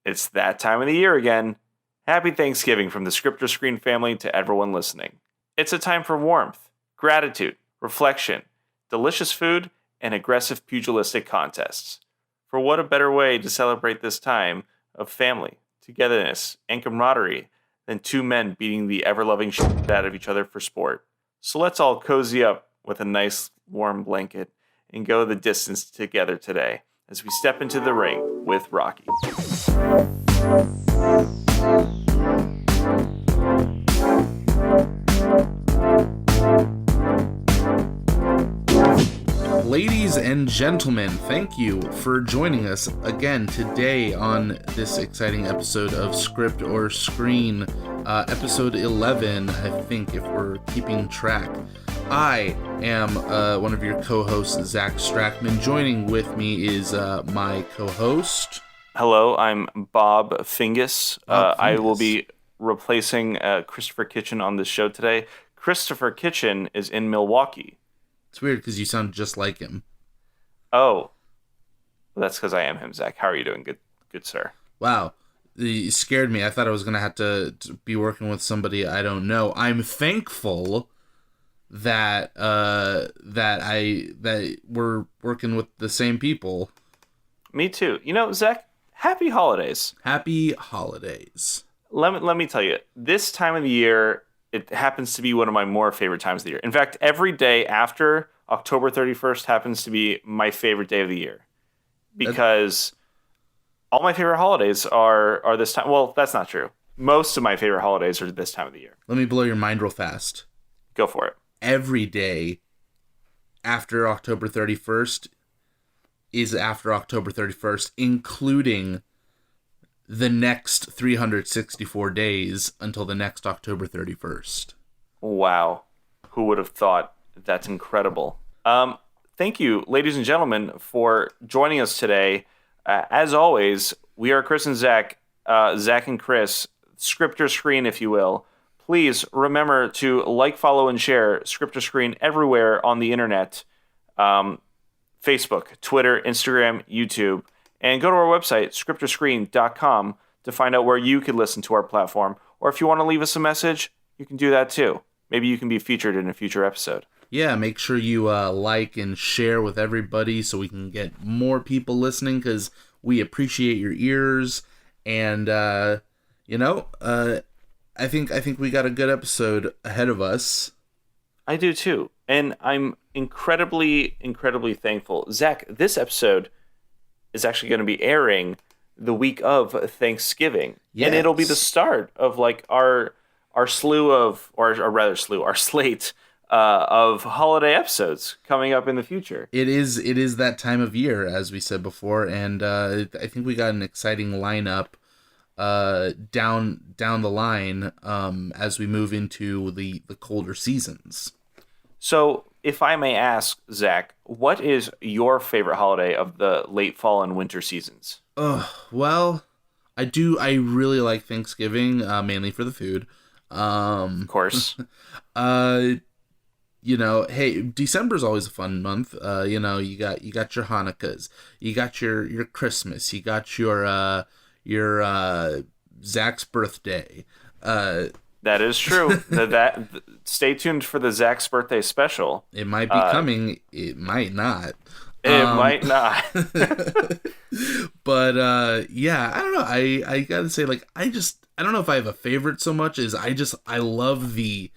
It's that time of the year again. Happy Thanksgiving from the Scripter Screen family to everyone listening. It's a time for warmth, gratitude, reflection, delicious food, and aggressive pugilistic contests. For what a better way to celebrate this time of family, togetherness, and camaraderie than two men beating the ever-loving shit out of each other for sport. So let's all cozy up with a nice warm blanket and go the distance together today as we step into the ring with Rocky. Ladies and gentlemen, thank you for joining us again today on this exciting episode of Script or Screen, episode 11, I think, if we're keeping track. I am one of your co-hosts, Zach Strackman. Joining with me is my co-host. Hello, I'm Bob Fingus. Bob Fingus. I will be replacing Christopher Kitchen on this show today. Christopher Kitchen is in Milwaukee. It's weird because you sound just like him. Oh, well, that's because I am him, Zach. How are you doing? Good, sir. Wow, you scared me. I thought I was going to have to be working with somebody I don't know. I'm thankful that we're working with the same people. Me too. You know, Zach, happy holidays. Happy holidays. Let me tell you, this time of the year, it happens to be one of my more favorite times of the year. In fact, every day after October 31st happens to be my favorite day of the year. Because all my favorite holidays are this time. Well, that's not true. Most of my favorite holidays are this time of the year. Let me blow your mind real fast. Go for it. Every day after October 31st is after October 31st, including the next 364 days until the next October 31st. Wow. Who would have thought? That's incredible. Thank you, ladies and gentlemen, for joining us today. As always, we are Chris and Zach, Zach and Chris, Scripter Screen, if you will. Please remember to like, follow, and share Scripter Screen everywhere on the internet. Facebook, Twitter, Instagram, YouTube. And go to our website, scripterscreen.com, to find out where you can listen to our platform. Or if you want to leave us a message, you can do that too. Maybe you can be featured in a future episode. Yeah, make sure you like and share with everybody so we can get more people listening, because we appreciate your ears. And, I think we got a good episode ahead of us. I do too. And I'm incredibly, incredibly thankful. Zach, this episode is actually going to be airing the week of Thanksgiving. Yes. And it'll be the start of like our slate of holiday edodes coming up in the future. It is that time of year, as we said before, and I think we got an exciting lineup down the line as we move into the colder seasons. So, if I may ask, Zach, what is your favorite holiday of the late fall and winter seasons? Well, I really like Thanksgiving, mainly for the food. Of course. Hey, December's always a fun month. You got your Hanukkahs, you got your Christmas, you got your Zach's birthday. That is true. Stay tuned for the Zach's birthday special. It might be coming. It might not. It might not. But yeah, I don't know. I gotta say, like, I don't know if I have a favorite so much as I love the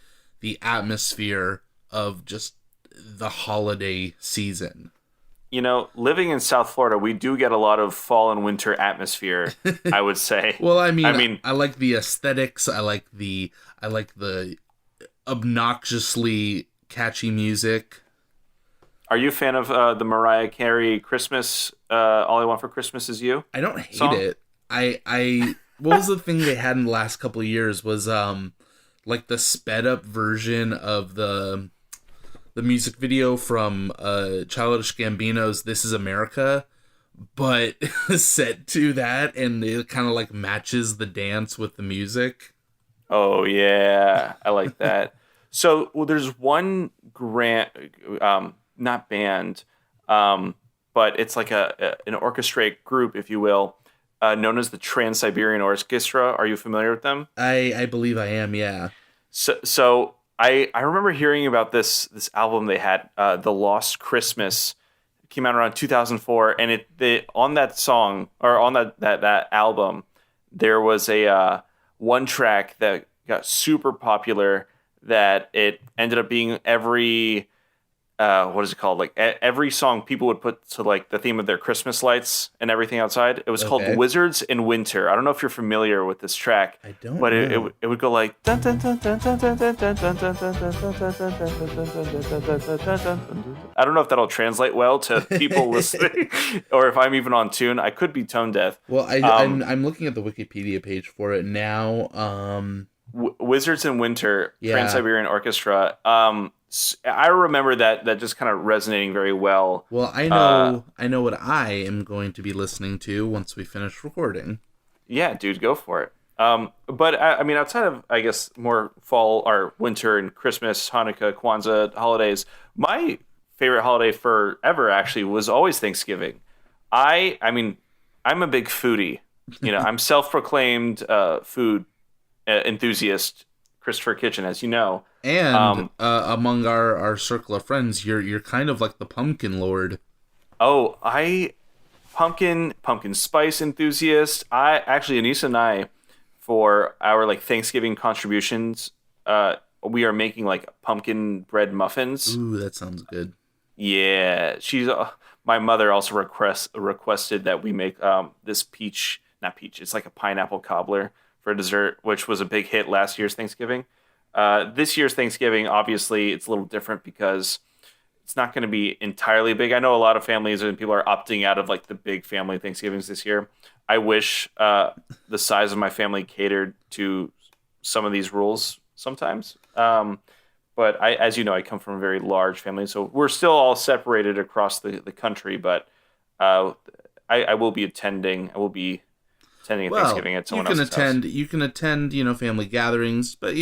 atmosphere of just the holiday season. You know, living in South Florida, we do get a lot of fall and winter atmosphere, I would say. Well, I mean, I like the aesthetics. I like the obnoxiously catchy music. Are you a fan of the Mariah Carey Christmas, All I Want for Christmas Is You? I don't hate song? it. What was the thing they had in the last couple of years was like the sped up version of the music video from Childish Gambino's This Is America, but set to that, and it kind of like matches the dance with the music. Oh yeah, I like that. So there's one not band, but it's like an orchestrate group, if you will, known as the Trans-Siberian Orchestra. Are you familiar with them? I believe I am, yeah. So I remember hearing about this album they had, The Lost Christmas. It came out around 2004, and on that song, or on that album, there was a one track that got super popular that it ended up being every what is it called? Like every song people would put to like the theme of their Christmas lights and everything outside. It was called Wizards in Winter. I don't know if you're familiar with this track. I don't but know. It would go like I don't know if that'll translate well to people listening or if I'm even on tune. I could be tone deaf. Well, I'm looking at the Wikipedia page for it now. Wizards in Winter, Yeah. Trans-Siberian Orchestra. I remember that just kind of resonating very well. Well, I know what I am going to be listening to once we finish recording. Yeah, dude, go for it. But I mean, outside of, I guess, more fall or winter and Christmas, Hanukkah, Kwanzaa holidays, my favorite holiday forever actually was always Thanksgiving. I mean, I'm a big foodie. You know, I'm self-proclaimed food enthusiast, Christopher Kitchen, as you know. And among our circle of friends, you're kind of like the pumpkin lord. Oh, pumpkin spice enthusiast. I actually, Anissa and I, for our like Thanksgiving contributions, we are making like pumpkin bread muffins. Ooh, that sounds good. Yeah, she's my mother also requested that we make this not peach. It's like a pineapple cobbler for dessert, which was a big hit last year's Thanksgiving. This year's Thanksgiving, obviously, it's a little different because it's not going to be entirely big. I know a lot of families and people are opting out of like the big family Thanksgivings this year. I wish the size of my family catered to some of these rules sometimes. But as you know, I come from a very large family, so we're still all separated across the country. But I will be attending. I will be attending a Thanksgiving at someone else's house. You can attend, family gatherings, but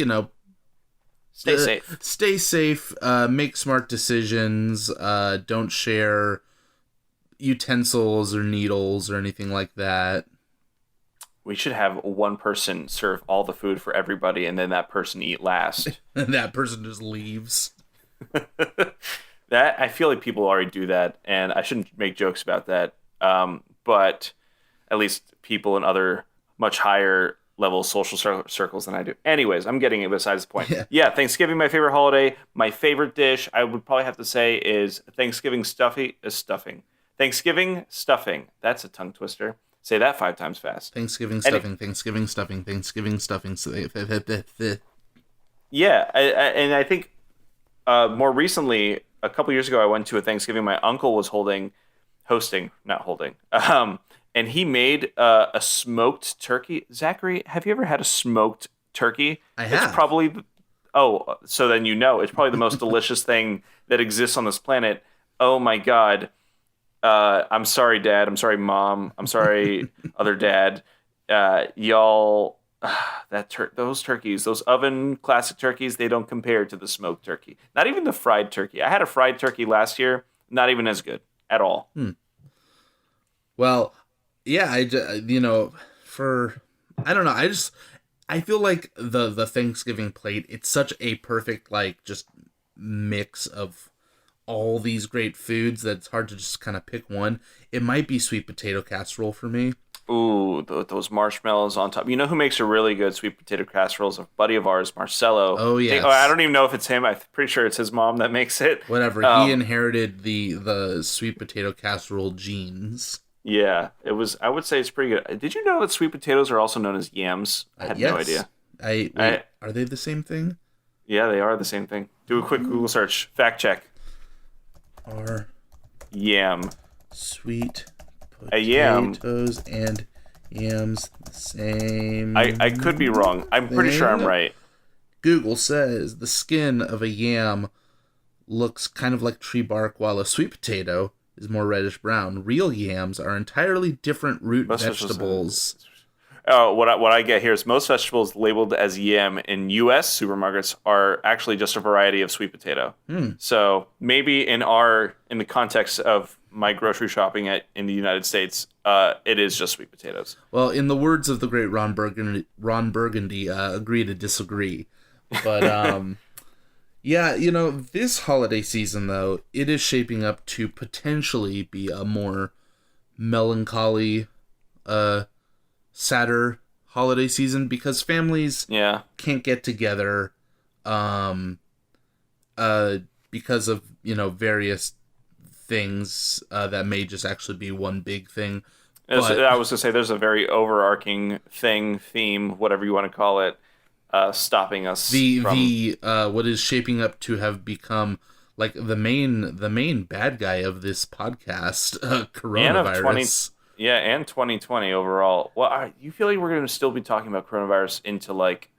Stay safe. Stay safe. Make smart decisions. Don't share utensils or needles or anything like that. We should have one person serve all the food for everybody, and then that person eat last. And that person just leaves. That I feel like people already do that, and I shouldn't make jokes about that. But at least people in other much higher level social circles than I do. Anyways, I'm getting it besides the point. Yeah, Thanksgiving, my favorite holiday. My favorite dish, I would probably have to say, is Thanksgiving stuffing. Thanksgiving stuffing. That's a tongue twister. Say that 5 times fast. Thanksgiving stuffing. Yeah, and I think more recently, a couple years ago, I went to a Thanksgiving my uncle was hosting, and he made a smoked turkey. Zachary, have you ever had a smoked turkey? I have. It's probably, so then it's probably the most delicious thing that exists on this planet. Oh my God. I'm sorry, Dad. I'm sorry, Mom. I'm sorry, other dad. Y'all, those turkeys, those oven classic turkeys, they don't compare to the smoked turkey. Not even the fried turkey. I had a fried turkey last year. Not even as good at all. Well, yeah, I don't know. I feel like the Thanksgiving plate, it's such a perfect, like, just mix of all these great foods that it's hard to just kind of pick one. It might be sweet potato casserole for me. Ooh, those marshmallows on top. You know who makes a really good sweet potato casserole is a buddy of ours, Marcelo. Oh, yes. I don't even know if it's him. I'm pretty sure it's his mom that makes it. Whatever. He inherited the sweet potato casserole genes. Yeah, it was. I would say it's pretty good. Did you know that sweet potatoes are also known as yams? I had no idea. Are they the same thing? Yeah, they are the same thing. Do a quick Google search. Fact check. Are yam sweet potatoes and yams the same? I could be wrong. I'm pretty sure I'm right. Google says the skin of a yam looks kind of like tree bark, while a sweet potato is more reddish brown. Real yams are entirely different root vegetables. What I get here is most vegetables labeled as yam in U.S. supermarkets are actually just a variety of sweet potato. So maybe in the context of my grocery shopping in the United States, it is just sweet potatoes. Well, in the words of the great Ron Burgundy, agree to disagree. But yeah, this holiday season though, it is shaping up to potentially be a more melancholy, sadder holiday season because families can't get together because of various things that may just actually be one big thing. But I was gonna say there's a very overarching theme, whatever you want to call it, stopping us. The what is shaping up to have become like the main bad guy of this podcast, coronavirus. And 2020 overall. Well, you feel like we're going to still be talking about coronavirus into like,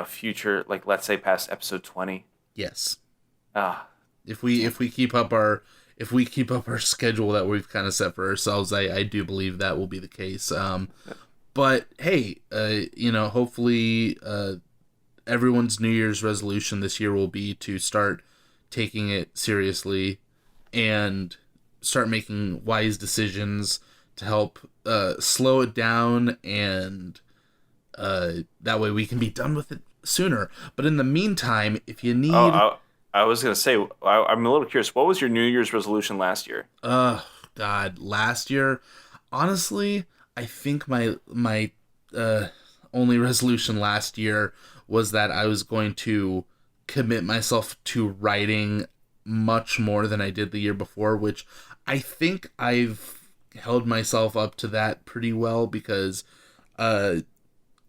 future, like let's say past episode 20? Yes. If we keep up our schedule that we've kind of set for ourselves, I do believe that will be the case. But hey, hopefully everyone's New Year's resolution this year will be to start taking it seriously and start making wise decisions to help slow it down, and that way we can be done with it sooner. But in the meantime, if you need... I was going to say, I'm a little curious, what was your New Year's resolution last year? God, last year, honestly, I think my only resolution last year was that I was going to commit myself to writing much more than I did the year before, which I think I've held myself up to that pretty well because, at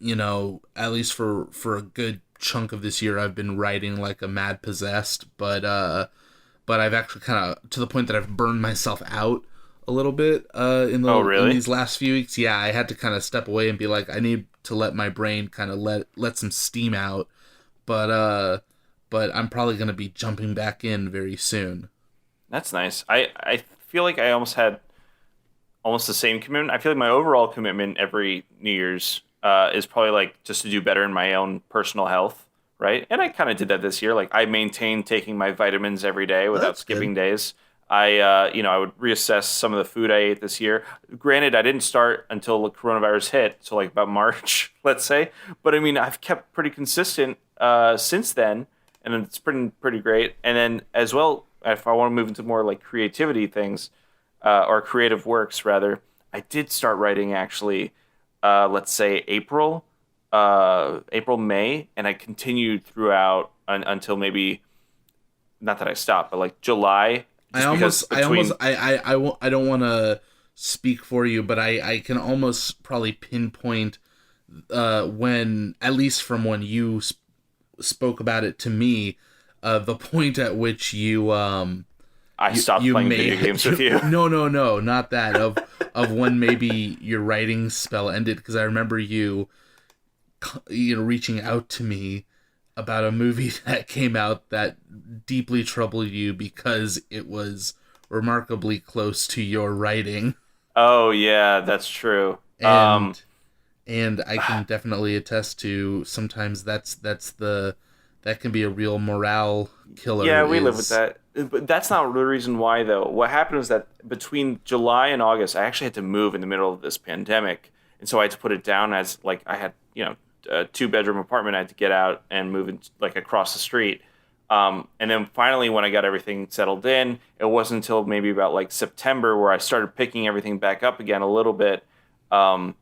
least for a good chunk of this year, I've been writing like a mad possessed, but I've actually kind of, to the point that I've burned myself out a little bit, in these last few weeks. Yeah, I had to kind of step away and be like, I need to let my brain kind of let some steam out, but I'm probably going to be jumping back in very soon. That's nice. I feel like I almost had the same commitment. I feel like my overall commitment every New Year's is probably like just to do better in my own personal health, right? And I kind of did that this year. Like I maintained taking my vitamins every day without skipping days. I would reassess some of the food I ate this year. Granted, I didn't start until the coronavirus hit, so like about March, let's say. But I mean, I've kept pretty consistent since then, and it's been pretty great. And then as well, if I want to move into more like creativity things, or creative works rather, I did start writing actually, let's say April, May, and I continued throughout until maybe, not that I stopped, but like July. I don't want to speak for you, but I can almost probably pinpoint when, at least from when you spoke about it to me, the point at which you I stopped playing video games with you. No, not that. Of when maybe your writing spell ended, because I remember you reaching out to me about a movie that came out that deeply troubled you because it was remarkably close to your writing. Oh yeah, that's true. And I can definitely attest to sometimes that can be a real morale killer. Yeah, we live with that. But that's not the reason why, though. What happened was that between July and August, I actually had to move in the middle of this pandemic. And so I had to put it down as, like, I had, a 2-bedroom apartment. I had to get out and move in, like, across the street. And then finally, when I got everything settled in, it wasn't until maybe about, like, September where I started picking everything back up again a little bit. And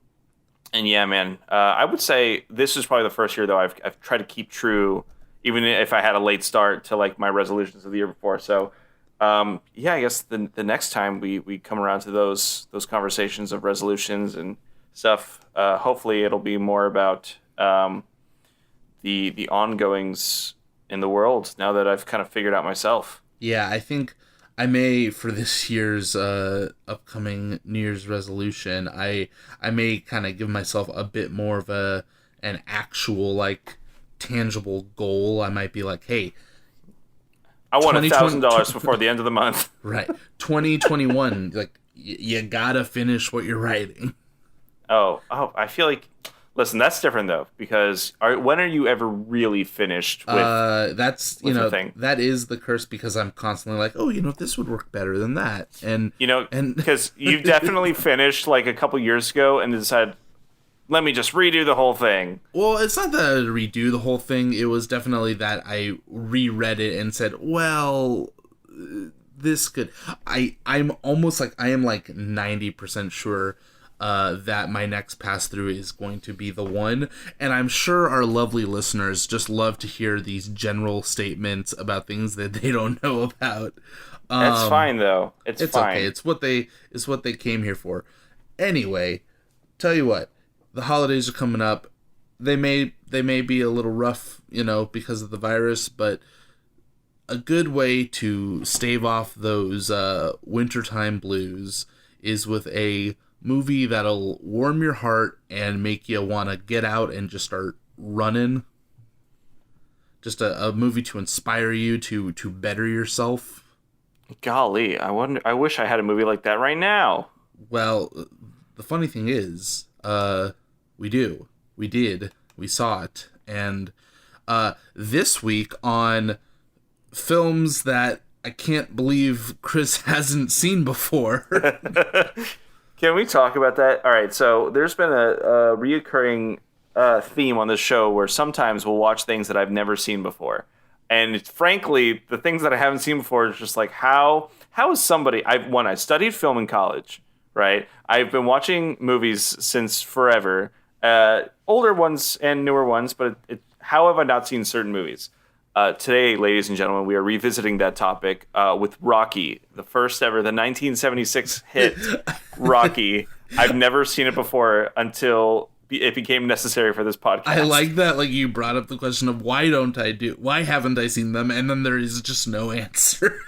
yeah, man, I would say this is probably the first year, though, I've tried to keep true, even if I had a late start to like my resolutions of the year before. So, I guess the next time we come around to those conversations of resolutions and stuff, hopefully it'll be more about the ongoings in the world now that I've kind of figured out myself. Yeah, I think I may, for this year's upcoming New Year's resolution, I may kind of give myself a bit more of an actual like tangible goal. I might be like, hey, I want $1,000 before the end of the month. Right. 2021, like you gotta finish what you're writing. Oh, I feel like Listen, that's different though, because when are you ever really finished with? That's with the thing? that is the curse, because I'm constantly like, oh, this would work better than that, and because you've definitely finished like a couple years ago and decided, let me just redo the whole thing. Well, it's not that I redo the whole thing. It was definitely that I reread it and said, well, this could. I'm almost like I am like 90% sure that my next pass through is going to be the one, and I'm sure our lovely listeners just love to hear these general statements about things that they don't know about. That's fine though. It's fine. Okay. It's what they came here for. Anyway, tell you what, the holidays are coming up. They may be a little rough, because of the virus, but a good way to stave off those wintertime blues is with a movie that'll warm your heart and make you want to get out and just start running. Just a movie to inspire you to better yourself. Golly, I wish I had a movie like that right now. Well, the funny thing is, we did, we saw it, and this week on films that I can't believe Chris hasn't seen before. Can we talk about that? All right, so there's been a reoccurring theme on this show where sometimes we'll watch things that I've never seen before. And frankly, the things that I haven't seen before is just like, how is somebody... I studied film in college, right? I've been watching movies since forever, older ones and newer ones, but how have I not seen certain movies? Today, ladies and gentlemen, we are revisiting that topic with Rocky, the first ever, the 1976 hit Rocky. I've never seen it before until it became necessary for this podcast. I like that, like, you brought up the question of why haven't I seen them, and then there is just no answer.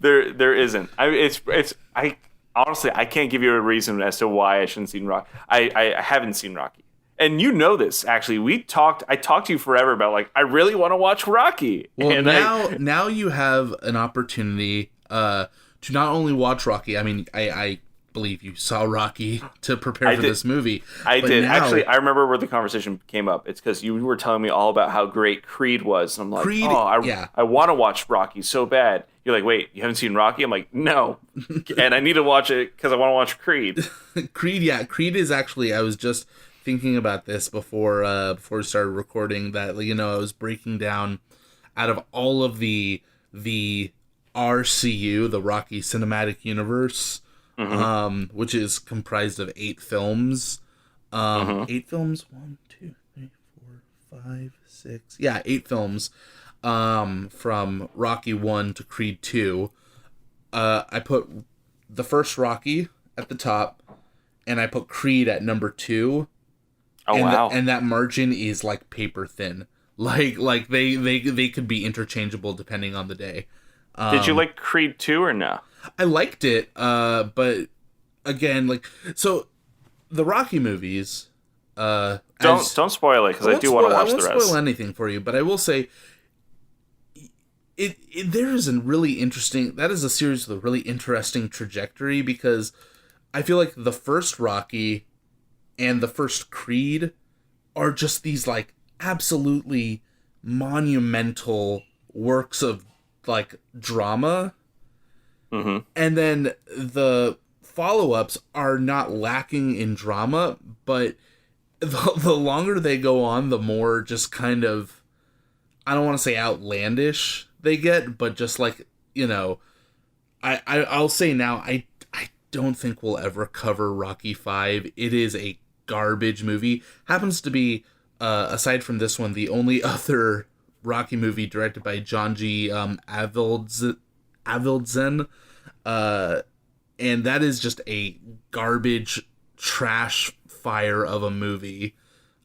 There isn't. I honestly, I can't give you a reason as to why I shouldn't seen Rocky. I haven't seen Rocky. And this, actually. I talked to you forever about, like, I really want to watch Rocky. Well, and now you have an opportunity to not only watch Rocky. I mean, I believe you saw Rocky to prepare for this movie. I did. Actually, I remember where the conversation came up. It's because you were telling me all about how great Creed was. And I'm like, I want to watch Rocky so bad. You're like, wait, you haven't seen Rocky? I'm like, no. And I need to watch it because I want to watch Creed. Creed is actually, I was just thinking about this before we started recording, that I was breaking down out of all of the RCU, the Rocky Cinematic Universe, which is comprised of 8 films. 8 films? 1, 2, 3, 4, 5, 6. Yeah, 8 films. From Rocky 1 to Creed 2. I put the first Rocky at the top, and I put Creed at number 2. Oh, wow. And that margin is like paper thin. Like they could be interchangeable depending on the day. Did you like Creed 2 or no? I liked it, but again, so the Rocky movies. Don't spoil it, because I do want to watch the rest. I won't spoil anything for you, but I will say, there is a really interesting. That is a series with a really interesting trajectory, because I feel like the first Rocky and the first Creed are just these like absolutely monumental works of like drama. And then the follow-ups are not lacking in drama, but the longer they go on, the more just kind of, I don't want to say outlandish they get, but just like, I'll say now, I don't think we'll ever cover Rocky 5. It is a garbage movie. Happens to be, aside from this one, the only other Rocky movie directed by John G. Avildsen. And that is just a garbage trash fire of a movie.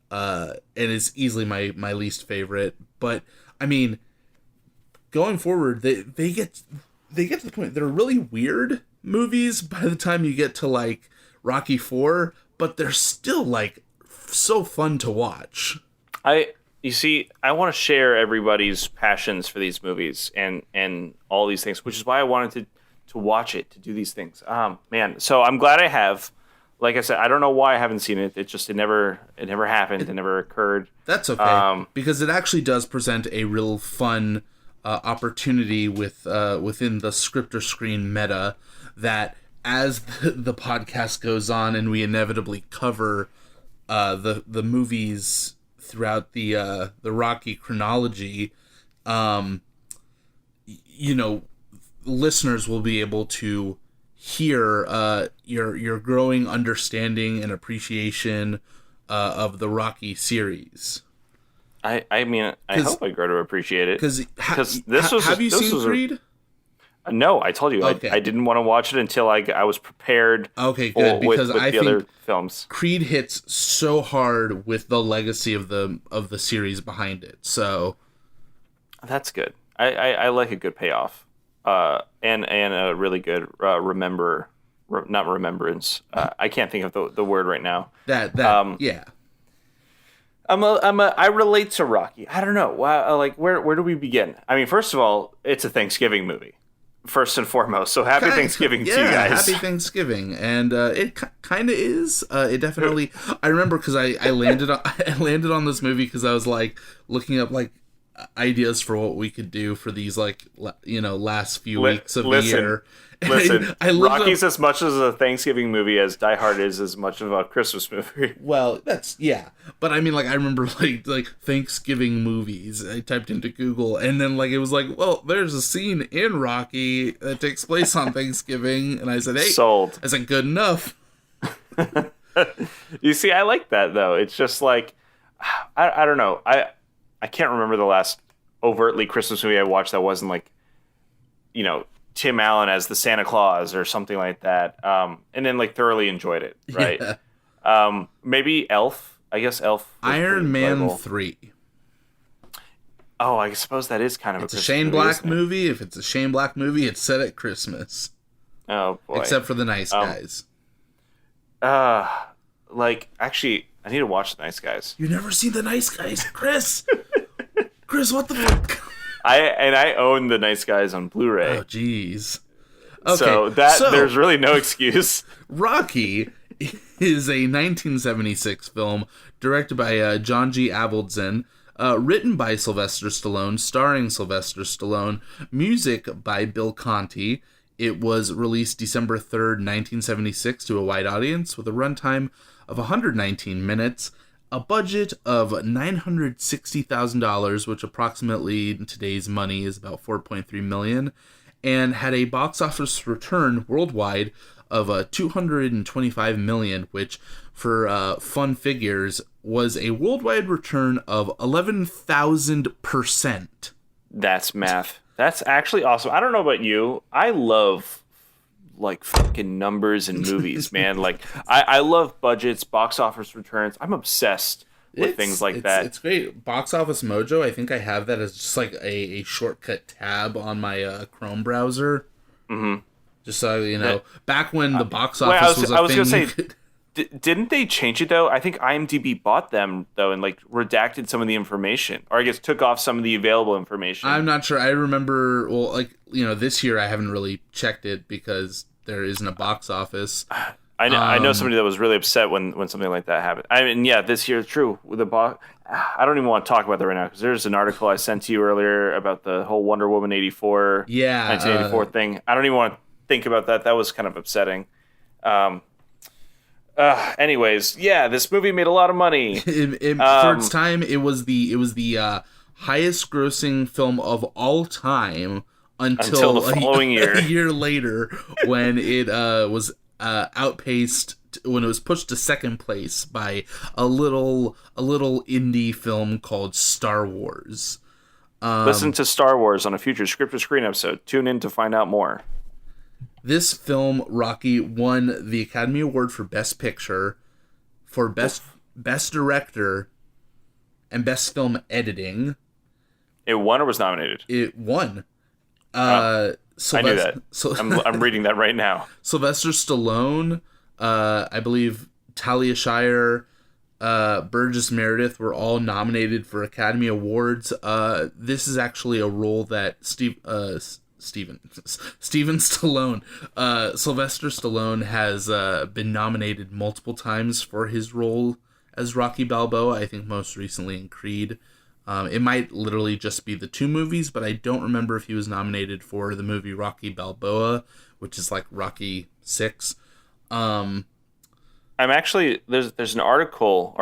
And it's easily my least favorite. But, I mean, going forward, they get to the point. They're really weird movies by the time you get to, like, Rocky 4, but they're still, like, so fun to watch. You see, I want to share everybody's passions for these movies and all these things, which is why I wanted to watch it, to do these things. Man, so I'm glad I have. like I said, I don't know why I haven't seen it. It never happened. It never occurred. That's okay, because it actually does present a real fun opportunity within the script or screen meta that as the podcast goes on and we inevitably cover the movies throughout the Rocky chronology, listeners will be able to hear your growing understanding and appreciation of the Rocky series. I mean, I hope I grow to appreciate it. Because have you seen Creed? No, I told you. Okay. I didn't want to watch it until I was prepared. Okay, good. Because with I the think other films. Creed hits so hard with the legacy of the series behind it. So that's good. I like a good payoff, and a really good not remembrance. I can't think of the word right now. Yeah. I relate to Rocky. I don't know. Where do we begin? I mean, first of all, it's a Thanksgiving movie, first and foremost. So happy Thanksgiving to you guys. Happy Thanksgiving, and it kind of is. It definitely. I remember because I landed on this movie because I was like looking up like ideas for what we could do for these last few weeks of the year. Listen, Rocky's as much as a Thanksgiving movie as Die Hard is as much of a Christmas movie. Well, but I mean, like, I remember like Thanksgiving movies. I typed into Google, and then it was like, well, there's a scene in Rocky that takes place on Thanksgiving, and I said, hey, sold. I said, good enough. You see, I like that though. It's just like, I don't know. I can't remember the last overtly Christmas movie I watched that wasn't like, Tim Allen as the Santa Claus or something like that, and then thoroughly enjoyed it, right? Yeah. Maybe Elf. I guess Elf. Iron Man 3. Oh, I suppose that is kind of a Shane Black movie. If it's a Shane Black movie, it's set at Christmas. Oh boy! Except for The Nice Guys. Actually, I need to watch The Nice Guys. You never seen The Nice Guys, Chris? Chris, what the fuck? I own The Nice Guys on Blu-ray. Oh, jeez. Okay, so there's really no excuse. Rocky is a 1976 film directed by John G. Avildsen, written by Sylvester Stallone, starring Sylvester Stallone, music by Bill Conti. It was released December 3rd, 1976 to a wide audience with a runtime of 119 minutes. A budget of $960,000, which approximately in today's money is about $4.3 million, and had a box office return worldwide of $225 million, which, for fun figures, was a worldwide return of 11,000%. That's math. That's actually awesome. I don't know about you. I love fucking numbers in movies, man. I love budgets, box office returns. I'm obsessed with things like that. It's great. Box Office Mojo, I think I have that as just a shortcut tab on my Chrome browser. Mm-hmm. Just so you know, back when the box office was a thing. I was going to say, didn't they change it though? I think IMDb bought them though and redacted some of the information, or I guess took off some of the available information. I'm not sure. I remember, this year I haven't really checked it because there isn't a box office. I know somebody that was really upset when something like that happened. I mean, yeah, this year, true. With the I don't even want to talk about that right now because there's an article I sent to you earlier about the whole Wonder Woman 1984 thing. I don't even want to think about that. That was kind of upsetting. Anyways, yeah, this movie made a lot of money. For its time, it was the highest grossing film of all time until the following year. A year later, when it was outpaced, when it was pushed to second place by a little indie film called Star Wars. Listen to Star Wars on a future Script to Screen episode. Tune in to find out more. This film, Rocky, won the Academy Award for Best Picture, for Best Director, and Best Film Editing. It won or was nominated? It won. I knew that. I'm reading that right now. Sylvester Stallone, I believe Talia Shire, Burgess Meredith were all nominated for Academy Awards. This is actually a role that Steven Stallone. Sylvester Stallone has been nominated multiple times for his role as Rocky Balboa. I think most recently in Creed. It might literally just be the 2 movies, but I don't remember if he was nominated for the movie Rocky Balboa, which is like Rocky 6. I'm actually there's an article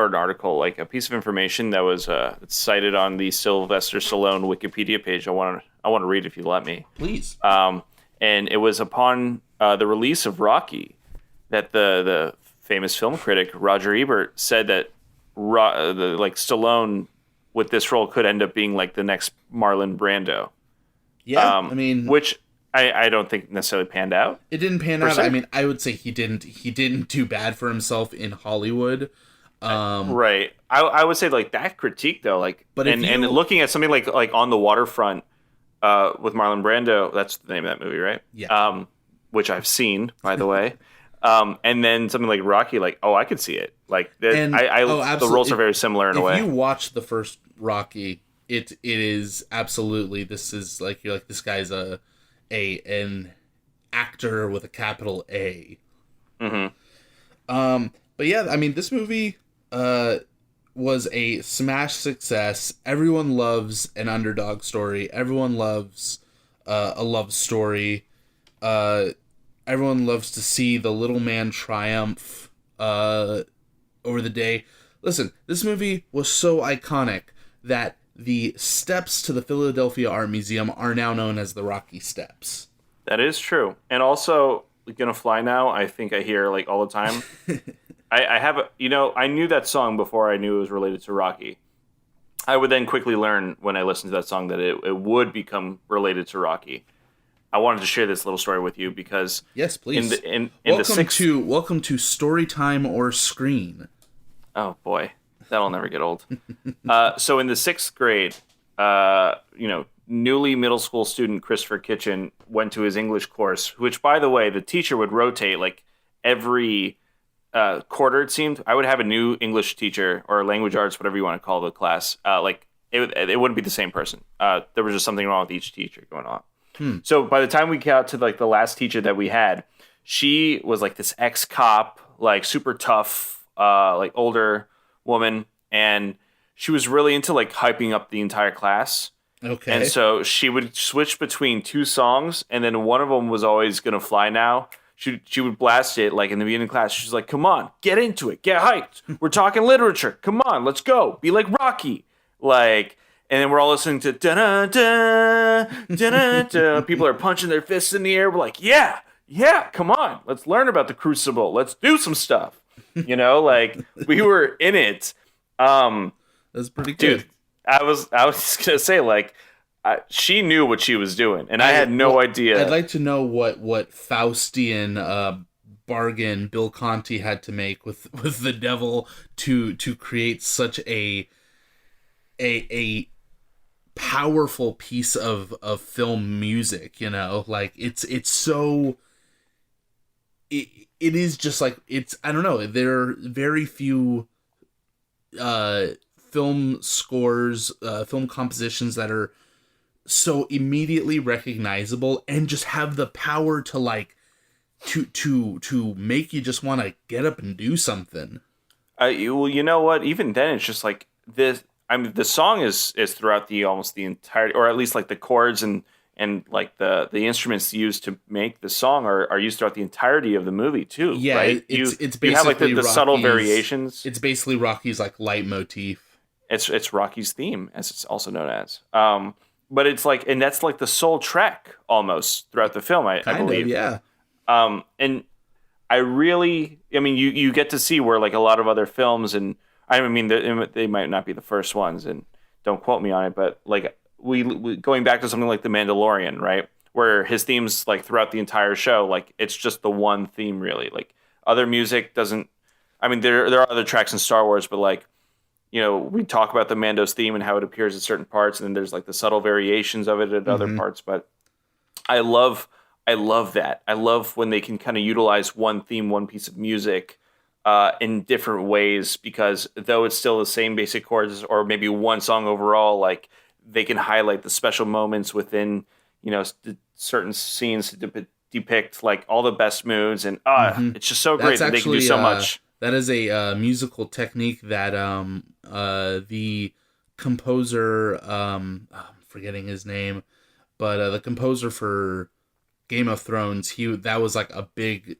like a piece of information that was cited on the Sylvester Stallone Wikipedia page. I want to read if you let me. Please. And it was upon the release of Rocky that the famous film critic Roger Ebert said that Stallone with this role could end up being like the next Marlon Brando. Yeah, which I don't think necessarily panned out. It didn't pan out. I mean, I would say he didn't do bad for himself in Hollywood. Right. I would say like that critique though, like, but and looking at something like On the Waterfront with Marlon Brando, that's the name of that movie, right? Yeah. Which I've seen, by the way. And then something like Rocky, like, I could see it. Like, the roles are very similar in a way. If you watch the first Rocky, it is absolutely, this is like, you're like, this guy's an actor with a capital A. Mm-hmm. But yeah, I mean, this movie was a smash success. Everyone loves an underdog story. Everyone loves a love story. Everyone loves to see the little man triumph over the day. Listen, this movie was so iconic that the steps to the Philadelphia Art Museum are now known as the Rocky Steps. That is true. And also, Gonna Fly Now, I think I hear like all the time. I have, I knew that song before I knew it was related to Rocky. I would then quickly learn when I listened to that song that it would become related to Rocky. I wanted to share this little story with you because yes, please. Welcome to Story Time or Screen. Oh boy, that'll never get old. So in the 6th grade, newly middle school student Christopher Kitchen went to his English course, which, by the way, the teacher would rotate like every quarter. It seemed I would have a new English teacher or language arts, whatever you want to call the class. It wouldn't be the same person. There was just something wrong with each teacher going on. So by the time we got to like the last teacher that we had, she was like this ex-cop, like super tough, like older woman, and she was really into like hyping up the entire class. Okay. And so she would switch between 2 songs, and then one of them was always Gonna Fly Now. She would blast it like in the beginning of class. She's like, "Come on, get into it, get hyped. We're talking literature. Come on, let's go. Be like Rocky." Like. And then we're all listening to da-da-da, da-da-da. People are punching their fists in the air. We're like, yeah, come on. Let's learn about the Crucible. Let's do some stuff. Like we were in it. That's pretty good. Dude, I was just going to say, like, she knew what she was doing, and I had no idea. I'd like to know what Faustian bargain Bill Conti had to make with the devil to create such a powerful piece of film music, like it is just like, I don't know, there are very few film scores, film compositions that are so immediately recognizable and just have the power to like to make you just want to get up and do something. You know what, even then it's just like this. I mean, the song is throughout almost the entire, or at least like the chords and like the instruments used to make the song are used throughout the entirety of the movie too. Yeah, right? It's basically, you have like the subtle variations. It's basically Rocky's like leitmotif. It's Rocky's theme, as it's also known as. But it's like, and that's like the sole track almost throughout the film. I believe. Yeah. And I mean, you get to see where like a lot of other films, and I mean, they might not be the first ones, and don't quote me on it, but like we going back to something like The Mandalorian, right, where his themes like throughout the entire show, like it's just the one theme really. Like other music doesn't. I mean, there are other tracks in Star Wars, but like we talk about the Mando's theme and how it appears at certain parts, and then there's like the subtle variations of it at other parts. But I love that. I love when they can kind of utilize one theme, one piece of music. In different ways, because though it's still the same basic chords or maybe one song overall, like they can highlight the special moments within, certain scenes to depict like all the best moods, and it's just so great That's that they can do so much. That is a musical technique that the composer, I'm forgetting his name, but the composer for Game of Thrones, that was like a big,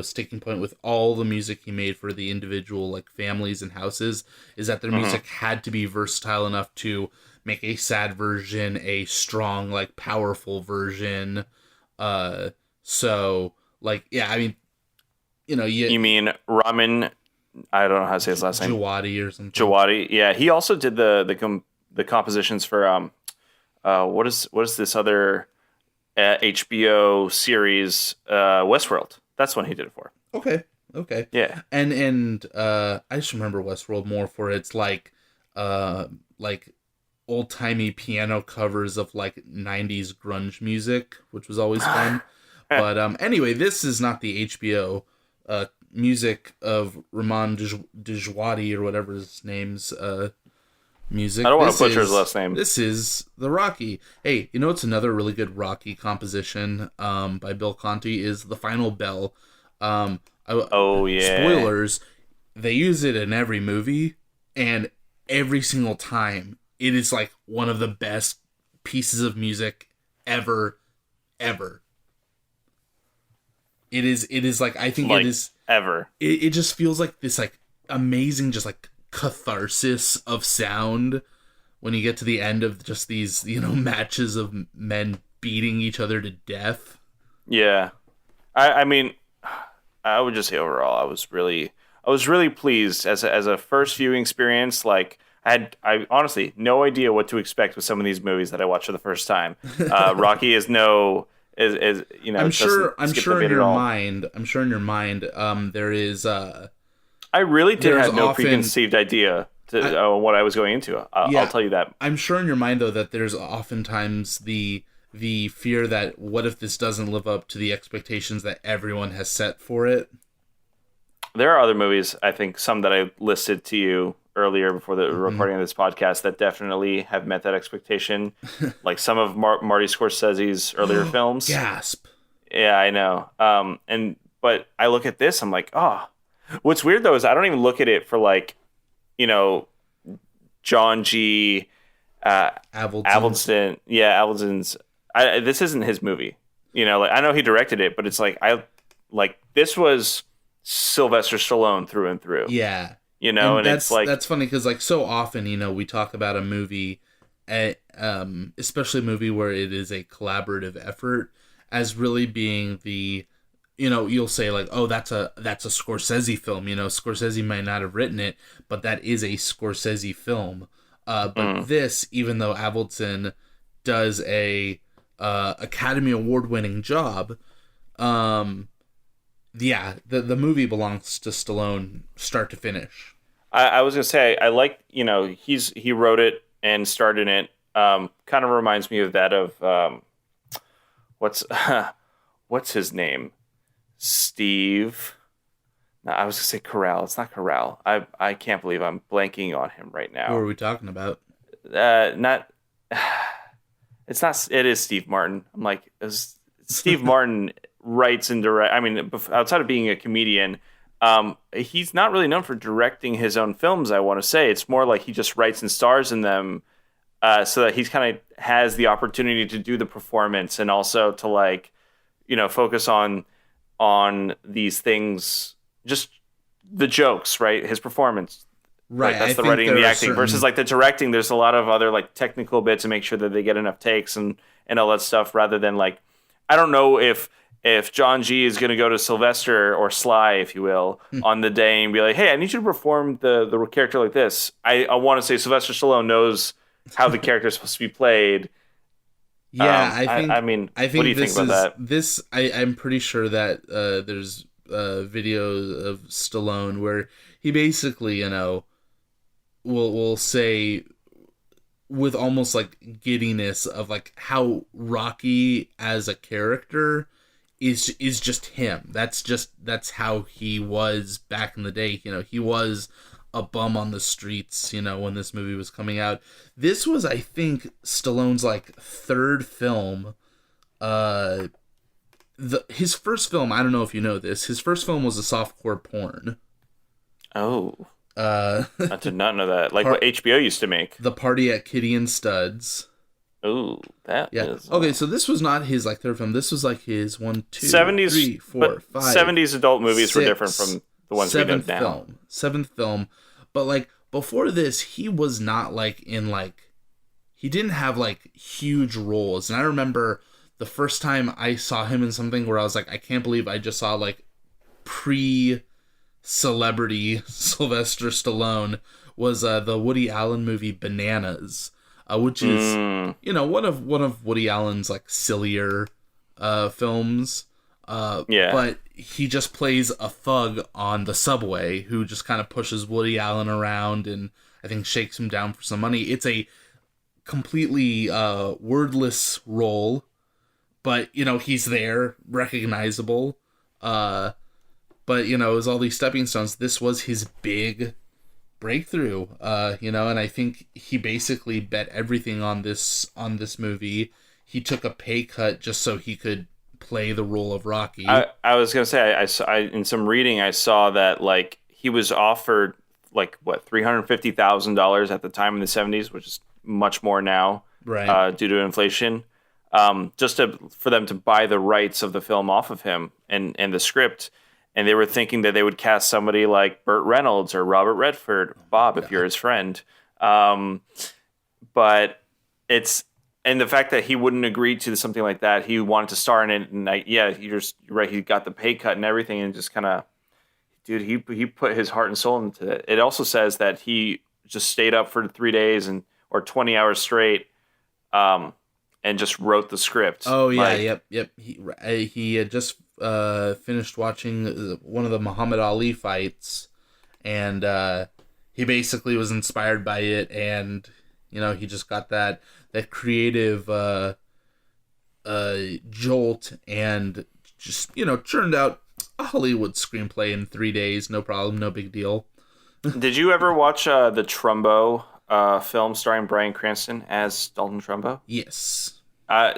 sticking point with all the music he made for the individual like families and houses, is that their music had to be versatile enough to make a sad version, a strong, like powerful version. So like, yeah, I mean, you mean Ramin? I don't know how to say his last name. Djawadi or something. Djawadi, yeah. He also did the compositions for what is this other HBO series, Westworld? That's what he did it for. Okay. Yeah. And I just remember Westworld more for its like old timey piano covers of like 90s grunge music, which was always fun. But anyway, this is not the HBO music of Ramin Djawadi or whatever his name's music. I don't want to butcher his last name. This is the Rocky. Hey, it's another really good Rocky composition by Bill Conti is The Final Bell. Oh yeah. Spoilers. They use it in every movie, and every single time it is like one of the best pieces of music ever. It is like, I think, like, it is ever. It just feels like this like amazing, just like catharsis of sound when you get to the end of just these, matches of men beating each other to death. Yeah. I mean, I would just say overall, I was really pleased as a first viewing experience. Like, I honestly no idea what to expect with some of these movies that I watched for the first time. Rocky is I'm sure in your mind there is I really did have no preconceived idea to what I was going into. I'll tell you that. I'm sure in your mind though that there's oftentimes the fear that what if this doesn't live up to the expectations that everyone has set for it. There are other movies, I think some that I listed to you earlier before the recording of this podcast, that definitely have met that expectation. Like some of Marty Scorsese's earlier films. Gasp. Yeah, I know. But I look at this, I'm like, What's weird though is I don't even look at it for like, John G. Avildsen. Yeah, Avildsen's. This isn't his movie. Like I know he directed it, but it's like this was Sylvester Stallone through and through. Yeah. And that's, it's like that's funny because like so often we talk about a movie, especially a movie where it is a collaborative effort, as really being the you'll say like, oh, that's a Scorsese film. Scorsese might not have written it, but that is a Scorsese film. But this, even though Avildsen does a Academy Award winning job, the movie belongs to Stallone start to finish. I was gonna say I like he wrote it and starred in it. Kind of reminds me of that of what's his name? Steve. No, I was gonna say Carell. It's not Carell. I can't believe I'm blanking on him right now. Who are we talking about? Not. It's not. It is Steve Martin. I'm like, Steve Martin writes and direct. I mean, outside of being a comedian, he's not really known for directing his own films. I want to say it's more like he just writes and stars in them, so that he's kind of has the opportunity to do the performance and also to like, focus on these things, just the jokes, right? His performance. Right, that's the writing and the acting versus like the directing. There's a lot of other like technical bits to make sure that they get enough takes and all that stuff. Rather than like, I don't know if John G is going to go to Sylvester or Sly, if you will, on the day and be like, hey, I need you to perform the character like this. I want to say Sylvester Stallone knows how the character is supposed to be played. Yeah, I mean, what do you think about that? I'm pretty sure that there's videos of Stallone where he basically, will say with almost like giddiness of like how Rocky as a character is just him. That's how he was back in the day. He was a bum on the streets, when this movie was coming out. This was, I think, Stallone's like third film uh, his first film, I don't know if you know this, his first film was a softcore porn. Oh. I did not know that. Like what HBO used to make. The Party at Kitty and Studs. Ooh, that is... Okay, so this was not his like third film. This was like his 1, 2, 70s, 3, 4, 5. 70s adult movies 6, were different from the ones we know now. Seventh film. But like before this, he was not like in like, he didn't have like huge roles. And I remember the first time I saw him in something where I was like, I can't believe I just saw like pre-celebrity Sylvester Stallone was the Woody Allen movie Bananas. Which is, one of Woody Allen's like sillier films. But he just plays a thug on the subway who just kind of pushes Woody Allen around and I think shakes him down for some money. It's a completely wordless role, but he's there, recognizable. But it was all these stepping stones. This was his big breakthrough, and I think he basically bet everything on this movie. He took a pay cut just so he could play the role of Rocky. I was gonna say, I in some reading I saw that like he was offered like what $350,000 at the time in the 70s, which is much more now, right? Due to inflation, just for them to buy the rights of the film off of him and the script. And they were thinking that they would cast somebody like Burt Reynolds or Robert Redford, Bob, if you're his friend. But and the fact that he wouldn't agree to something like that, he wanted to star in it. And you're right. He got the pay cut and everything, and just kind of, dude, he put his heart and soul into it. It also says that he just stayed up for 3 days or 20 hours straight, and just wrote the script. Oh yeah, yep. He had just finished watching one of the Muhammad Ali fights, and he basically was inspired by it, and he just got that creative jolt, and just churned out a Hollywood screenplay in 3 days, no problem, no big deal. Did you ever watch the Trumbo film starring Bryan Cranston as Dalton Trumbo? Yes.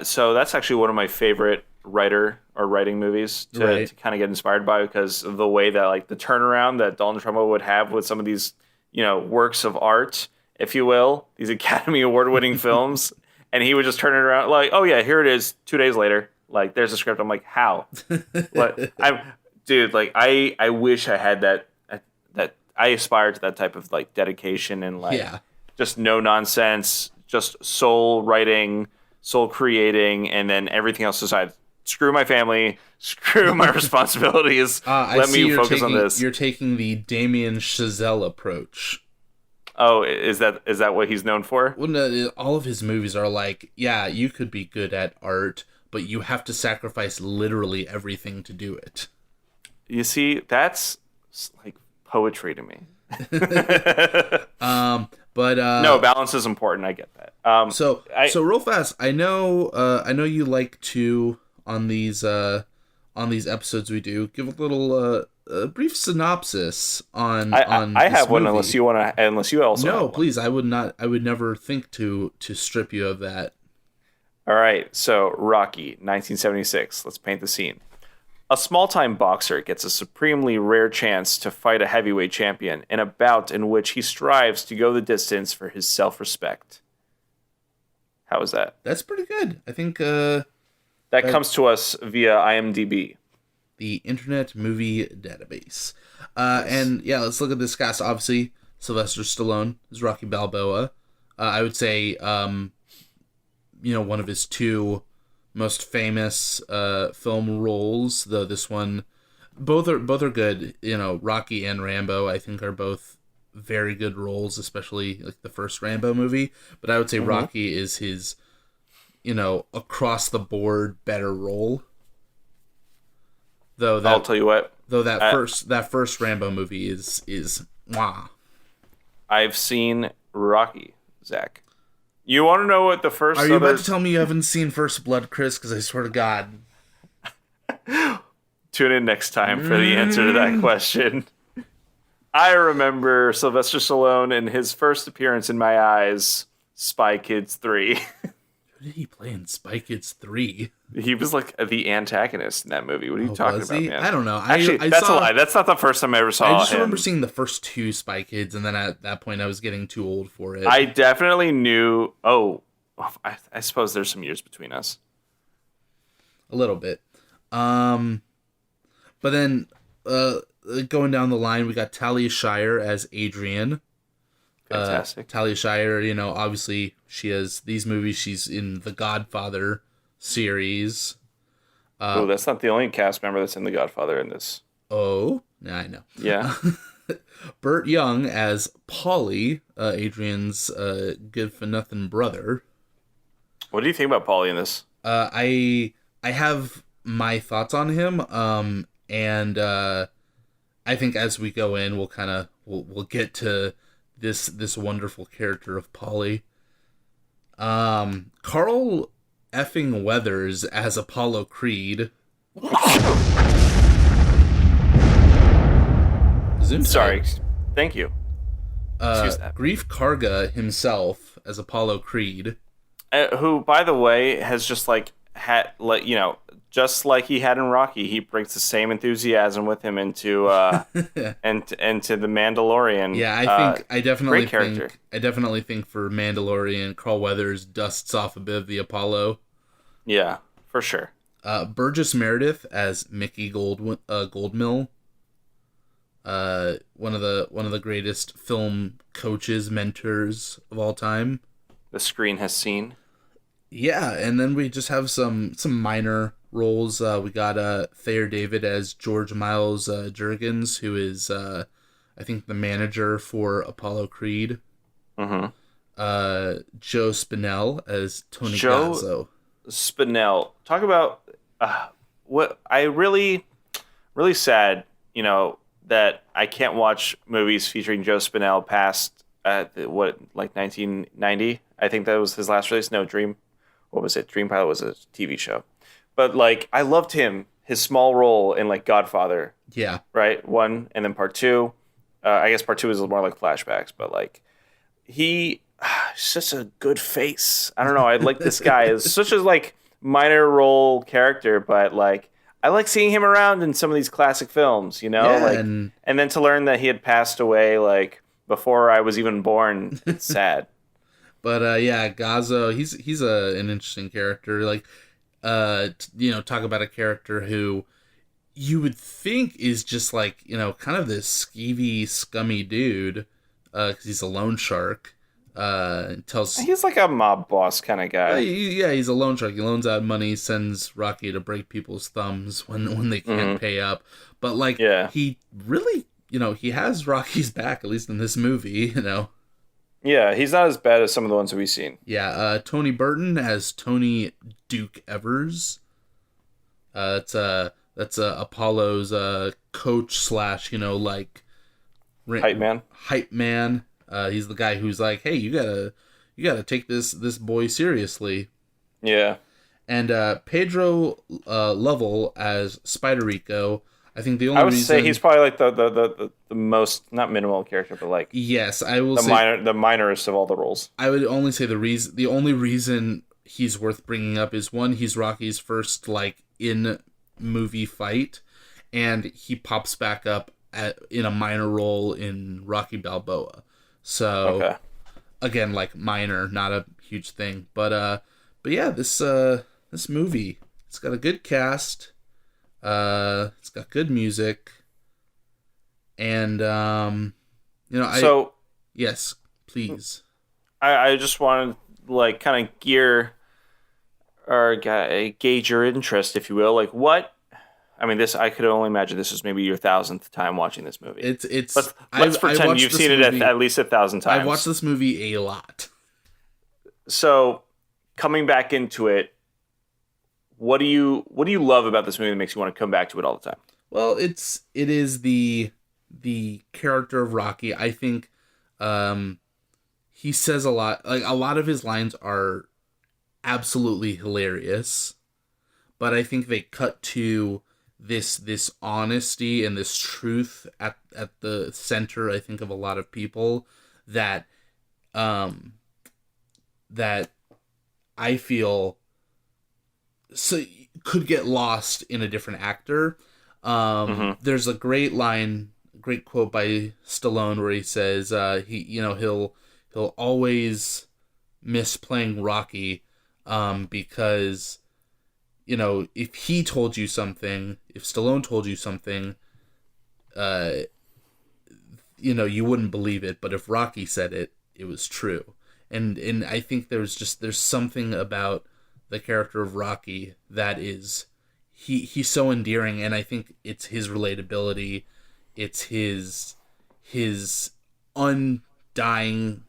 So that's actually one of my favorite writing movies to kind of get inspired by, because of the way that like the turnaround that Dalton Trumbo would have with some of these works of art, if you will, these Academy Award winning films, and he would just turn it around like, oh yeah, here it is 2 days later, like there's a script. I'm like, how? But I wish I had that I aspire to that type of like dedication and like just no nonsense, just soul writing, soul creating, and then everything else aside. Screw my family, screw my responsibilities. Let me focus on this. You're taking the Damien Chazelle approach. Oh, is that what he's known for? Well, no, all of his movies are like, yeah, you could be good at art, but you have to sacrifice literally everything to do it. You see, that's like poetry to me. But no, balance is important. I get that. So real fast, I know you like to on these episodes we do give a little brief synopsis on. I have one, movie. unless you want to. Unless you also. No, please. I would not. I would never think to strip you of that. All right. So Rocky, 1976. Let's paint the scene. A small-time boxer gets a supremely rare chance to fight a heavyweight champion in a bout in which he strives to go the distance for his self-respect. How is that? That's pretty good. I think that comes to us via IMDb, the Internet Movie Database. And yeah, let's look at this cast. Obviously, Sylvester Stallone is Rocky Balboa. I would say, one of his two most famous film roles, though this one, both are good. Rocky and Rambo, I think, are both very good roles, especially like the first Rambo movie. But I would say Rocky is his, across the board better role. Though I'll tell you what. Though that first Rambo movie is mwah. I've seen Rocky, Zach. You want to know what the first... Are you about to tell me you haven't seen First Blood, Chris? Because I swear to God. Tune in next time for the answer to that question. I remember Sylvester Stallone in his first appearance in my eyes, Spy Kids 3. Who did he play in Spy Kids 3? He was like the antagonist in that movie. What are you talking about, man? I don't know. Actually, that's a lie. That's not the first time I ever saw him. I just remember seeing the first 2 Spy Kids, and then at that point I was getting too old for it. I definitely knew... Oh, I suppose there's some years between us. A little bit. But then, going down the line, we got Talia Shire as Adrian. Fantastic. Talia Shire, obviously she has these movies. She's in the Godfather series. Oh, that's not the only cast member that's in The Godfather in this. Oh, yeah, I know. Yeah. Burt Young as Paulie, Adrian's good-for-nothing brother. What do you think about Paulie in this? I have my thoughts on him, and I think as we go in, we'll get to this wonderful character of Paulie. Carl Effing Weathers as Apollo Creed. Sorry. Thank you. Excuse that. Grief Karga himself as Apollo Creed. Who, by the way, has just just like he had in Rocky, he brings the same enthusiasm with him into into the Mandalorian. Yeah, I definitely think for Mandalorian, Carl Weathers dusts off a bit of the Apollo. Yeah, for sure. Burgess Meredith as Mickey Goldmill. One of the greatest film coaches, mentors of all time. The screen has seen. Yeah, and then we just have some minor roles. We got Thayer David as George Miles Jurgens, who is I think the manager for Apollo Creed. Mm-hmm. Joe Spinell as Tony Gazzo. Spinell. Talk about what I really sad, that I can't watch movies featuring Joe Spinell past 1990. I think that was his last release. No, Dream. What was it? Dream Pilot was a TV show. But I loved him, his small role in Godfather. Yeah. Right? 1 and then part 2. I guess part 2 is more like flashbacks, but he's such a good face. I don't know. I like this guy. It's such a minor role character, but I like seeing him around in some of these classic films, Yeah, and then to learn that he had passed away before I was even born, it's sad. But yeah, Gazzo, he's an interesting character. Talk about a character who you would think is just kind of this skeevy, scummy dude, because he's a loan shark. He's like a mob boss kind of guy. He's a loan shark. He loans out money, sends Rocky to break people's thumbs when they can't pay up. But he really, he has Rocky's back, at least in this movie. Yeah, he's not as bad as some of the ones that we've seen. Yeah, Tony Burton as Tony Duke Evers. That's Apollo's coach / hype man. Hype man. He's the guy who's like, hey, you gotta take this boy seriously. Yeah. And Pedro Lovell as Spider-Rico. I think the only I would say he's probably the most, not minimal character, but yes, I will the say the minorest of all the roles. I would only say the only reason he's worth bringing up is, one, he's Rocky's first in movie fight, and he pops back up in a minor role in Rocky Balboa. So okay. Again, minor, not a huge thing, but yeah, this movie, it's got a good cast. It's got good music, and yes, please. I just wanted to kind of gear or gauge your interest, if you will. What? I mean, I could only imagine this is maybe your 1,000th time watching this movie. Let's pretend you've seen it at least 1,000 times. I've watched this movie a lot. So, coming back into it, what do you love about this movie that makes you want to come back to it all the time? Well, it is the character of Rocky. I think he says a lot. A lot of his lines are absolutely hilarious, but I think they cut to this honesty and this truth at the center, I think, of a lot of people that I feel so could get lost in a different actor. There's a great quote by Stallone where he says he'll always miss playing Rocky because if he told you something, if Stallone told you something, you wouldn't believe it, but if Rocky said it, it was true. And I think there's something about the character of Rocky that is he's so endearing, and I think it's his relatability, it's his undying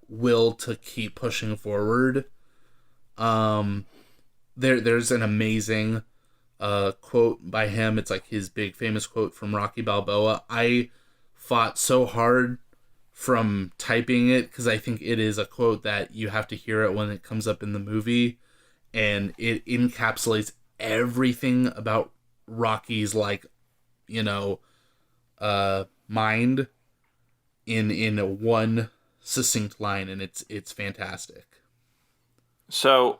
will to keep pushing forward. There's an amazing quote by him. It's like his big famous quote from Rocky Balboa. I fought so hard from typing it because I think it is a quote that you have to hear it when it comes up in the movie, and it encapsulates everything about Rocky's mind in a one succinct line, and it's fantastic. So,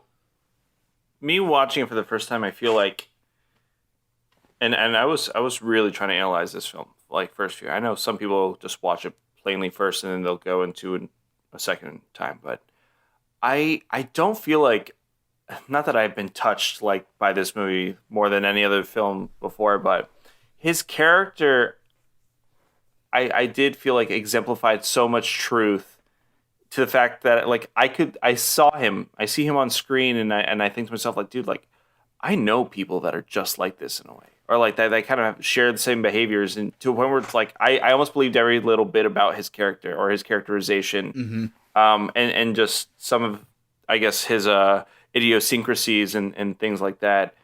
me watching it for the first time, I feel like, and I was really trying to analyze this film like first few. I know some people just watch it plainly first and then they'll go into a second time, but I don't feel like, not that I've been touched like by this movie more than any other film before, but his character, I did feel like exemplified so much truth to the fact that like I see him on screen and I think to myself like, dude, like I know people that are just like this in a way, or like they kind of share the same behaviors, and to a point where it's like I almost believed every little bit about his character or his characterization, and just some of, I guess, his idiosyncrasies and things like that.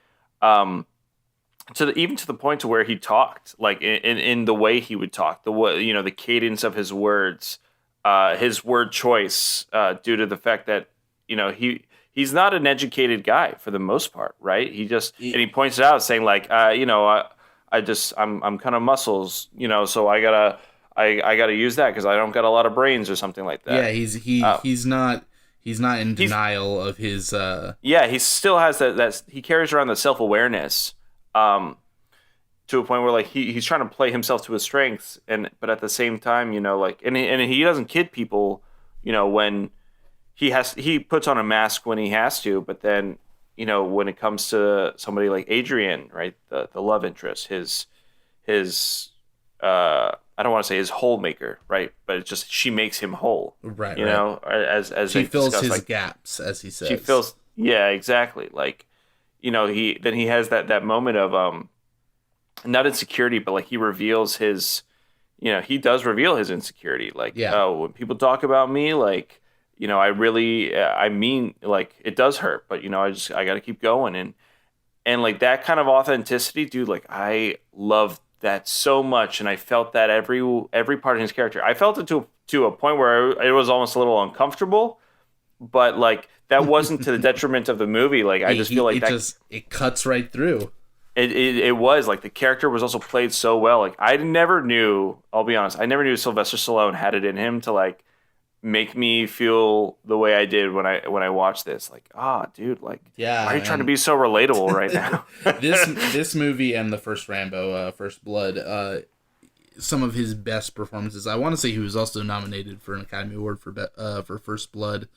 Even to the point to where he talked, like in the way he would talk, the cadence of his words, his word choice, due to the fact that he's not an educated guy for the most part, right? And he points it out, saying like, I'm kind of muscles, so I gotta use that because I don't got a lot of brains or something like that. Yeah, he's not in denial of his. Yeah, he still has that he carries around the self-awareness, to a point where like he's trying to play himself to his strengths, but at the same time, and he doesn't kid people, when he puts on a mask when he has to, but then when it comes to somebody like Adrian, right, the love interest, his I don't want to say his hole maker, right, but it's just she makes him whole, right? As she fills discuss, his like, gaps, as he says. She fills, yeah, exactly. Like he has that moment of not insecurity, but like he reveals his, he does reveal his insecurity, like, oh, when people talk about me, like, I mean, like, it does hurt, but I got to keep going, and like that kind of authenticity, dude, like I love that so much, and I felt that every part of his character. I felt it to a point where it was almost a little uncomfortable, but like that wasn't to the detriment of the movie. Like I just feel like it cuts right through. It was like the character was also played so well. Like I'll be honest, I never knew Sylvester Stallone had it in him to like make me feel the way I did when I watched this. Like, dude, like, yeah, why are you trying to be so relatable right now? This movie and the first Rambo, First Blood, some of his best performances. I want to say he was also nominated for an Academy Award for First Blood,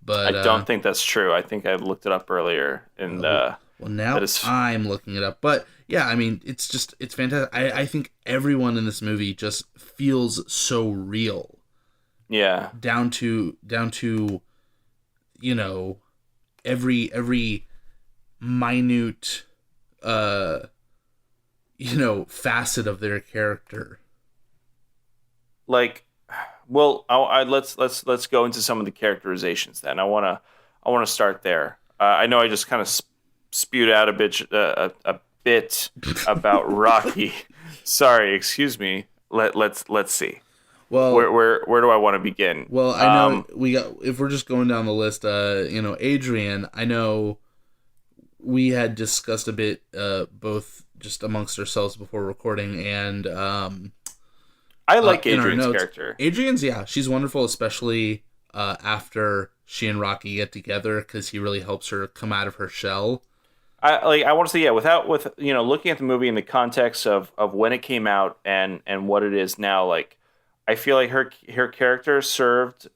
but I don't think that's true. I think I looked it up earlier, and well, now I'm looking it up. But yeah, I mean, it's fantastic. I think everyone in this movie just feels so real. Yeah. Down to every minute facet of their character. Like, well, let's go into some of the characterizations then. I want to start there. I know I just kind of spewed out a bit about Rocky. Sorry, excuse me. Let's see. Well, where do I want to begin? Well, I know if we're just going down the list, Adrian, I know we had discussed a bit, both just amongst ourselves before recording, and I like Adrian's character. Adrian's, she's wonderful, especially after she and Rocky get together because he really helps her come out of her shell. I want to say, yeah, with looking at the movie in the context of when it came out and what it is now, like I feel like her character served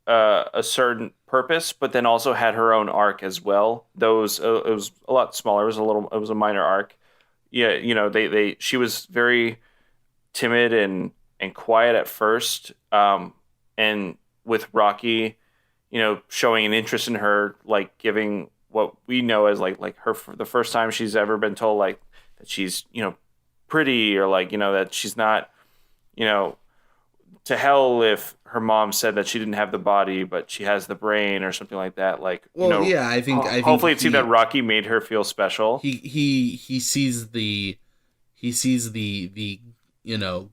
a certain purpose, but then also had her own arc as well. Those it was a lot smaller. It was a minor arc. Yeah, she was very timid and quiet at first, and with Rocky, showing an interest in her, like giving what we know as like her for the first time she's ever been told like that she's pretty, or like that she's not, to hell if her mom said that she didn't have the body but she has the brain or something like that. Like, yeah, I think hopefully it seemed that Rocky made her feel special. He sees the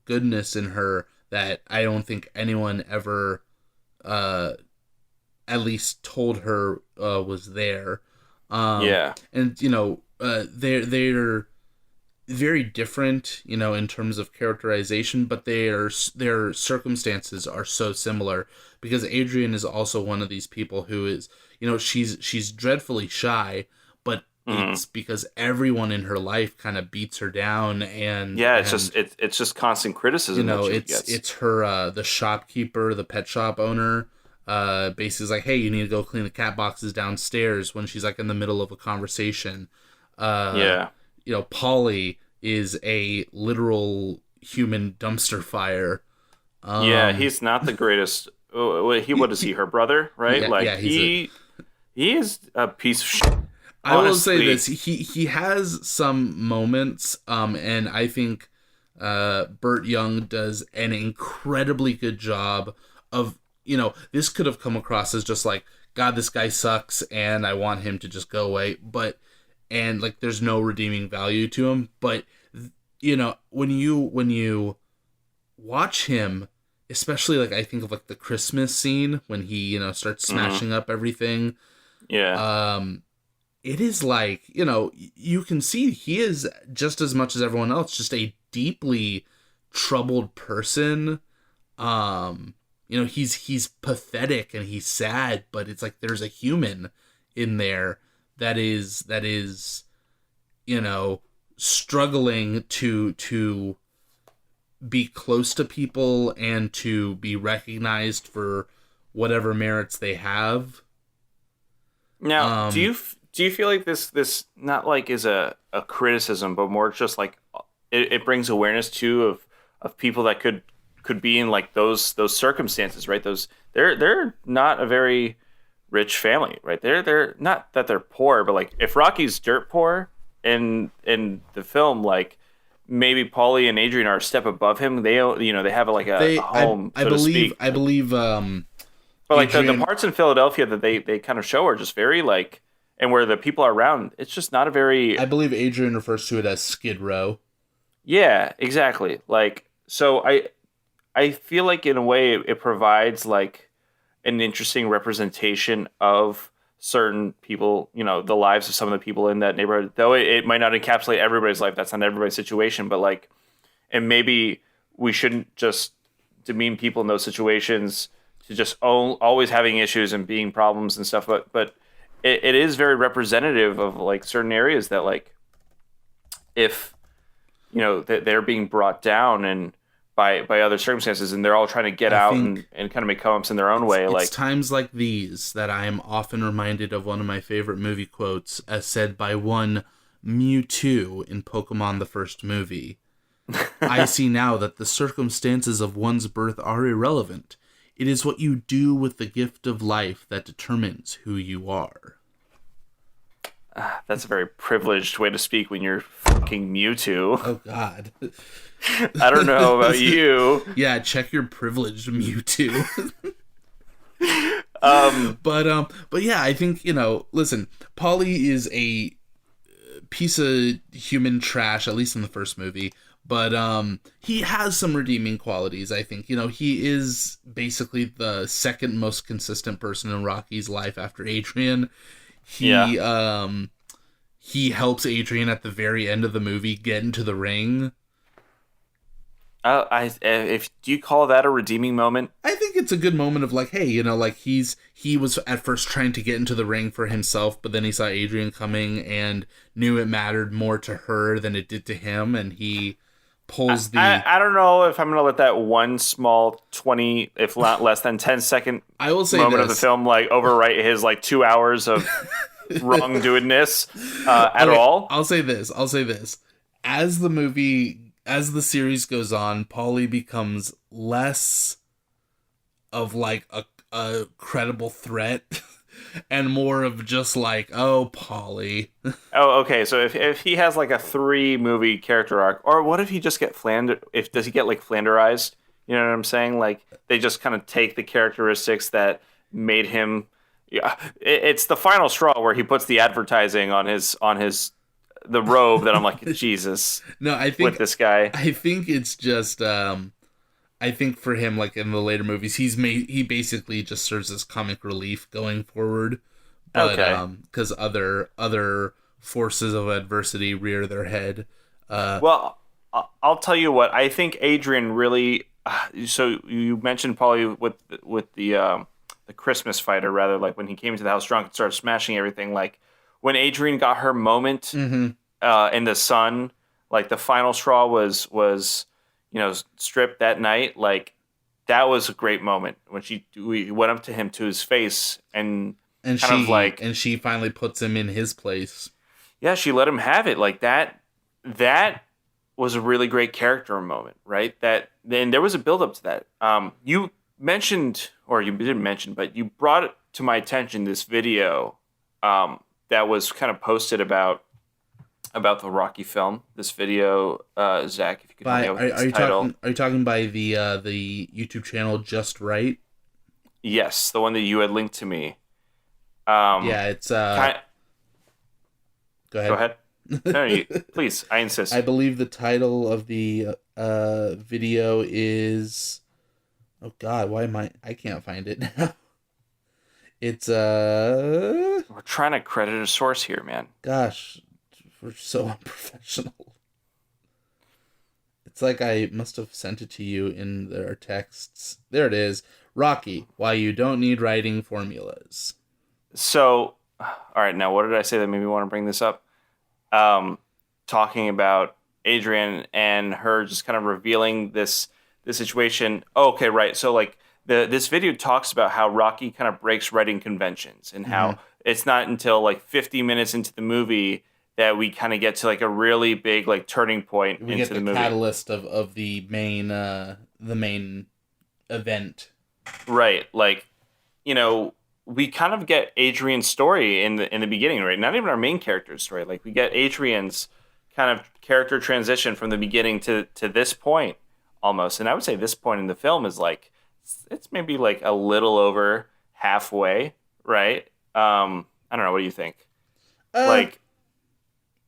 goodness in her that I don't think anyone ever at least told her was there. Yeah. And they're very different, in terms of characterization, but their circumstances are so similar, because Adrian is also one of these people who is, she's dreadfully shy, but it's because everyone in her life kind of beats her down, and it's just constant criticism. It's her the shopkeeper, the pet shop owner, basically is like, hey, you need to go clean the cat boxes downstairs, when she's like in the middle of a conversation. Polly is a literal human dumpster fire. He's not the greatest. What is he? Her brother, right? He is a piece of shit. I will say this: he has some moments, and I think Burt Young does an incredibly good job of. This could have come across as just like, God, this guy sucks, and I want him to just go away, and like there's no redeeming value to him. But when you watch him, especially like I think of like the Christmas scene when he starts smashing up everything. Yeah. It is like, you can see he is just as much as everyone else, just a deeply troubled person. He's pathetic and he's sad, but it's like there's a human in there that is struggling to be close to people and to be recognized for whatever merits they have. Now, do you feel like this not like is a criticism, but more just like it brings awareness to of people that could be in like those circumstances, right? They're not a very rich family, right? They're not that they're poor, but like if Rocky's dirt poor in the film, like maybe Paulie and Adrian are a step above him. They have like a home, so to speak. I believe. But like the parts in Philadelphia that they kind of show are just very like, and where the people are around, it's just not a very. I believe Adrian refers to it as Skid Row. Yeah, exactly. Like, so I feel like in a way it provides like an interesting representation of certain people, the lives of some of the people in that neighborhood, though it might not encapsulate everybody's life. That's not everybody's situation, but like, and maybe we shouldn't just demean people in those situations to just always having issues and being problems and stuff. But it is very representative of like certain areas that like, if, that they're being brought down and by other circumstances, and they're all trying to get out and kind of make come-ups in their own way. It's times like these that I am often reminded of one of my favorite movie quotes, as said by one Mewtwo in Pokemon the first movie. I see now that the circumstances of one's birth are irrelevant. It is what you do with the gift of life that determines who you are. That's a very privileged way to speak when you're fucking Mewtwo. Oh, God. I don't know about you. Yeah, check your privilege, Mewtwo. But yeah, I think, listen, Paulie is a piece of human trash, at least in the first movie. But he has some redeeming qualities, I think. He is basically the second most consistent person in Rocky's life after Adrian. He helps Adrian at the very end of the movie get into the ring. Do you call that a redeeming moment? I think it's a good moment of like, hey, you know, like he was at first trying to get into the ring for himself, but then he saw Adrian coming and knew it mattered more to her than it did to him, and he pulls the. I don't know if I'm gonna let that one small 20, if not less than 10-second I will say moment this. of the film like overwrite his like 2 hours of wrongdoingness at all. I'll say this. As the series goes on, Paulie becomes less of like a credible threat and more of just like, oh, Paulie. Oh, okay. So if he has like a 3-movie character arc, or what if he just does he get like Flanderized? You know what I'm saying? Like they just kind of take the characteristics that made him. Yeah, it's the final straw where he puts the advertising on his the robe that I'm like, Jesus. No, I think with this guy, I think it's just I think for him, like in the later movies, he basically just serves as comic relief going forward. But okay. Because other forces of adversity rear their head. Well, I'll tell you what, I think Adrian really. So you mentioned Paulie with the Christmas fight, or rather, like when he came into the house drunk and started smashing everything. Like when Adrian got her moment in the sun, like the final straw was stripped that night. Like that was a great moment when we went up to him to his face and she finally puts him in his place. Yeah, she let him have it. Like that was a really great character moment, right? Then there was a build up to that. You mentioned, or you didn't mention, but you brought it to my attention this video that was kind of posted about the Rocky film. This video, Zach, if you could help me out with the title. Are you talking by the YouTube channel Just Right? Yes, the one that you had linked to me. Yeah, it's Go ahead. Go ahead. No, please, I insist. I believe the title of the video is. Oh God, I can't find it now. It's We're trying to credit a source here, man. Gosh, we're so unprofessional. It's like I must have sent it to you in our texts. There it is. Rocky, Why You Don't Need Writing Formulas. So, all right, now what did I say that made me want to bring this up? Talking about Adrian and her just kind of revealing this situation. Oh, okay, right. So like this video talks about how Rocky kind of breaks writing conventions and how it's not until like 50 minutes into the movie that we kind of get to like a really big like turning point into the movie. We get the catalyst of the main event. Right. Like, we kind of get Adrian's story in the beginning, right? Not even our main character's story. Like we get Adrian's kind of character transition from the beginning to this point almost. And I would say this point in the film is like, it's maybe like a little over halfway, right? I don't know. What do you think? Like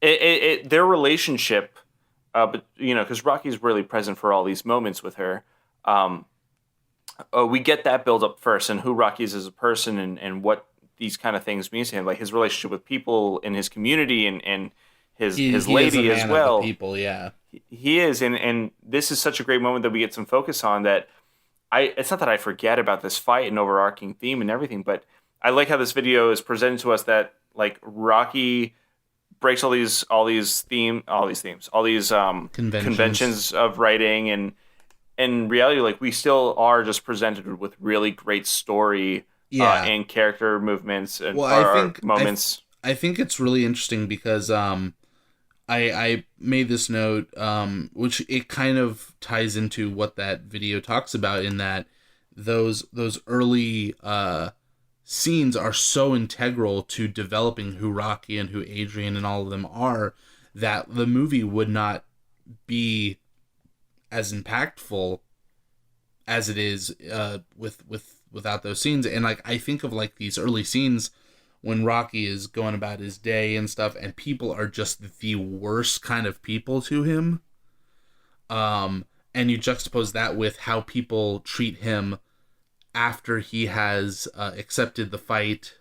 their relationship, but because Rocky's really present for all these moments with her. We get that build up first, and who Rocky is as a person, and what these kind of things mean to him, like his relationship with people in his community, and his lady as well. Of the people, yeah, he is, and this is such a great moment that we get some focus on. That it's not that I forget about this fight and overarching theme and everything, but I like how this video is presented to us that like Rocky breaks all these conventions of writing, and in reality, like we still are just presented with really great story and character movements and moments. I think it's really interesting because I made this note, which it kind of ties into what that video talks about, in that those early scenes are so integral to developing who Rocky and who Adrian and all of them are, that the movie would not be as impactful as it is without those scenes. And like I think of like these early scenes when Rocky is going about his day and stuff, and people are just the worst kind of people to him. And you juxtapose that with how people treat him after he has accepted the fight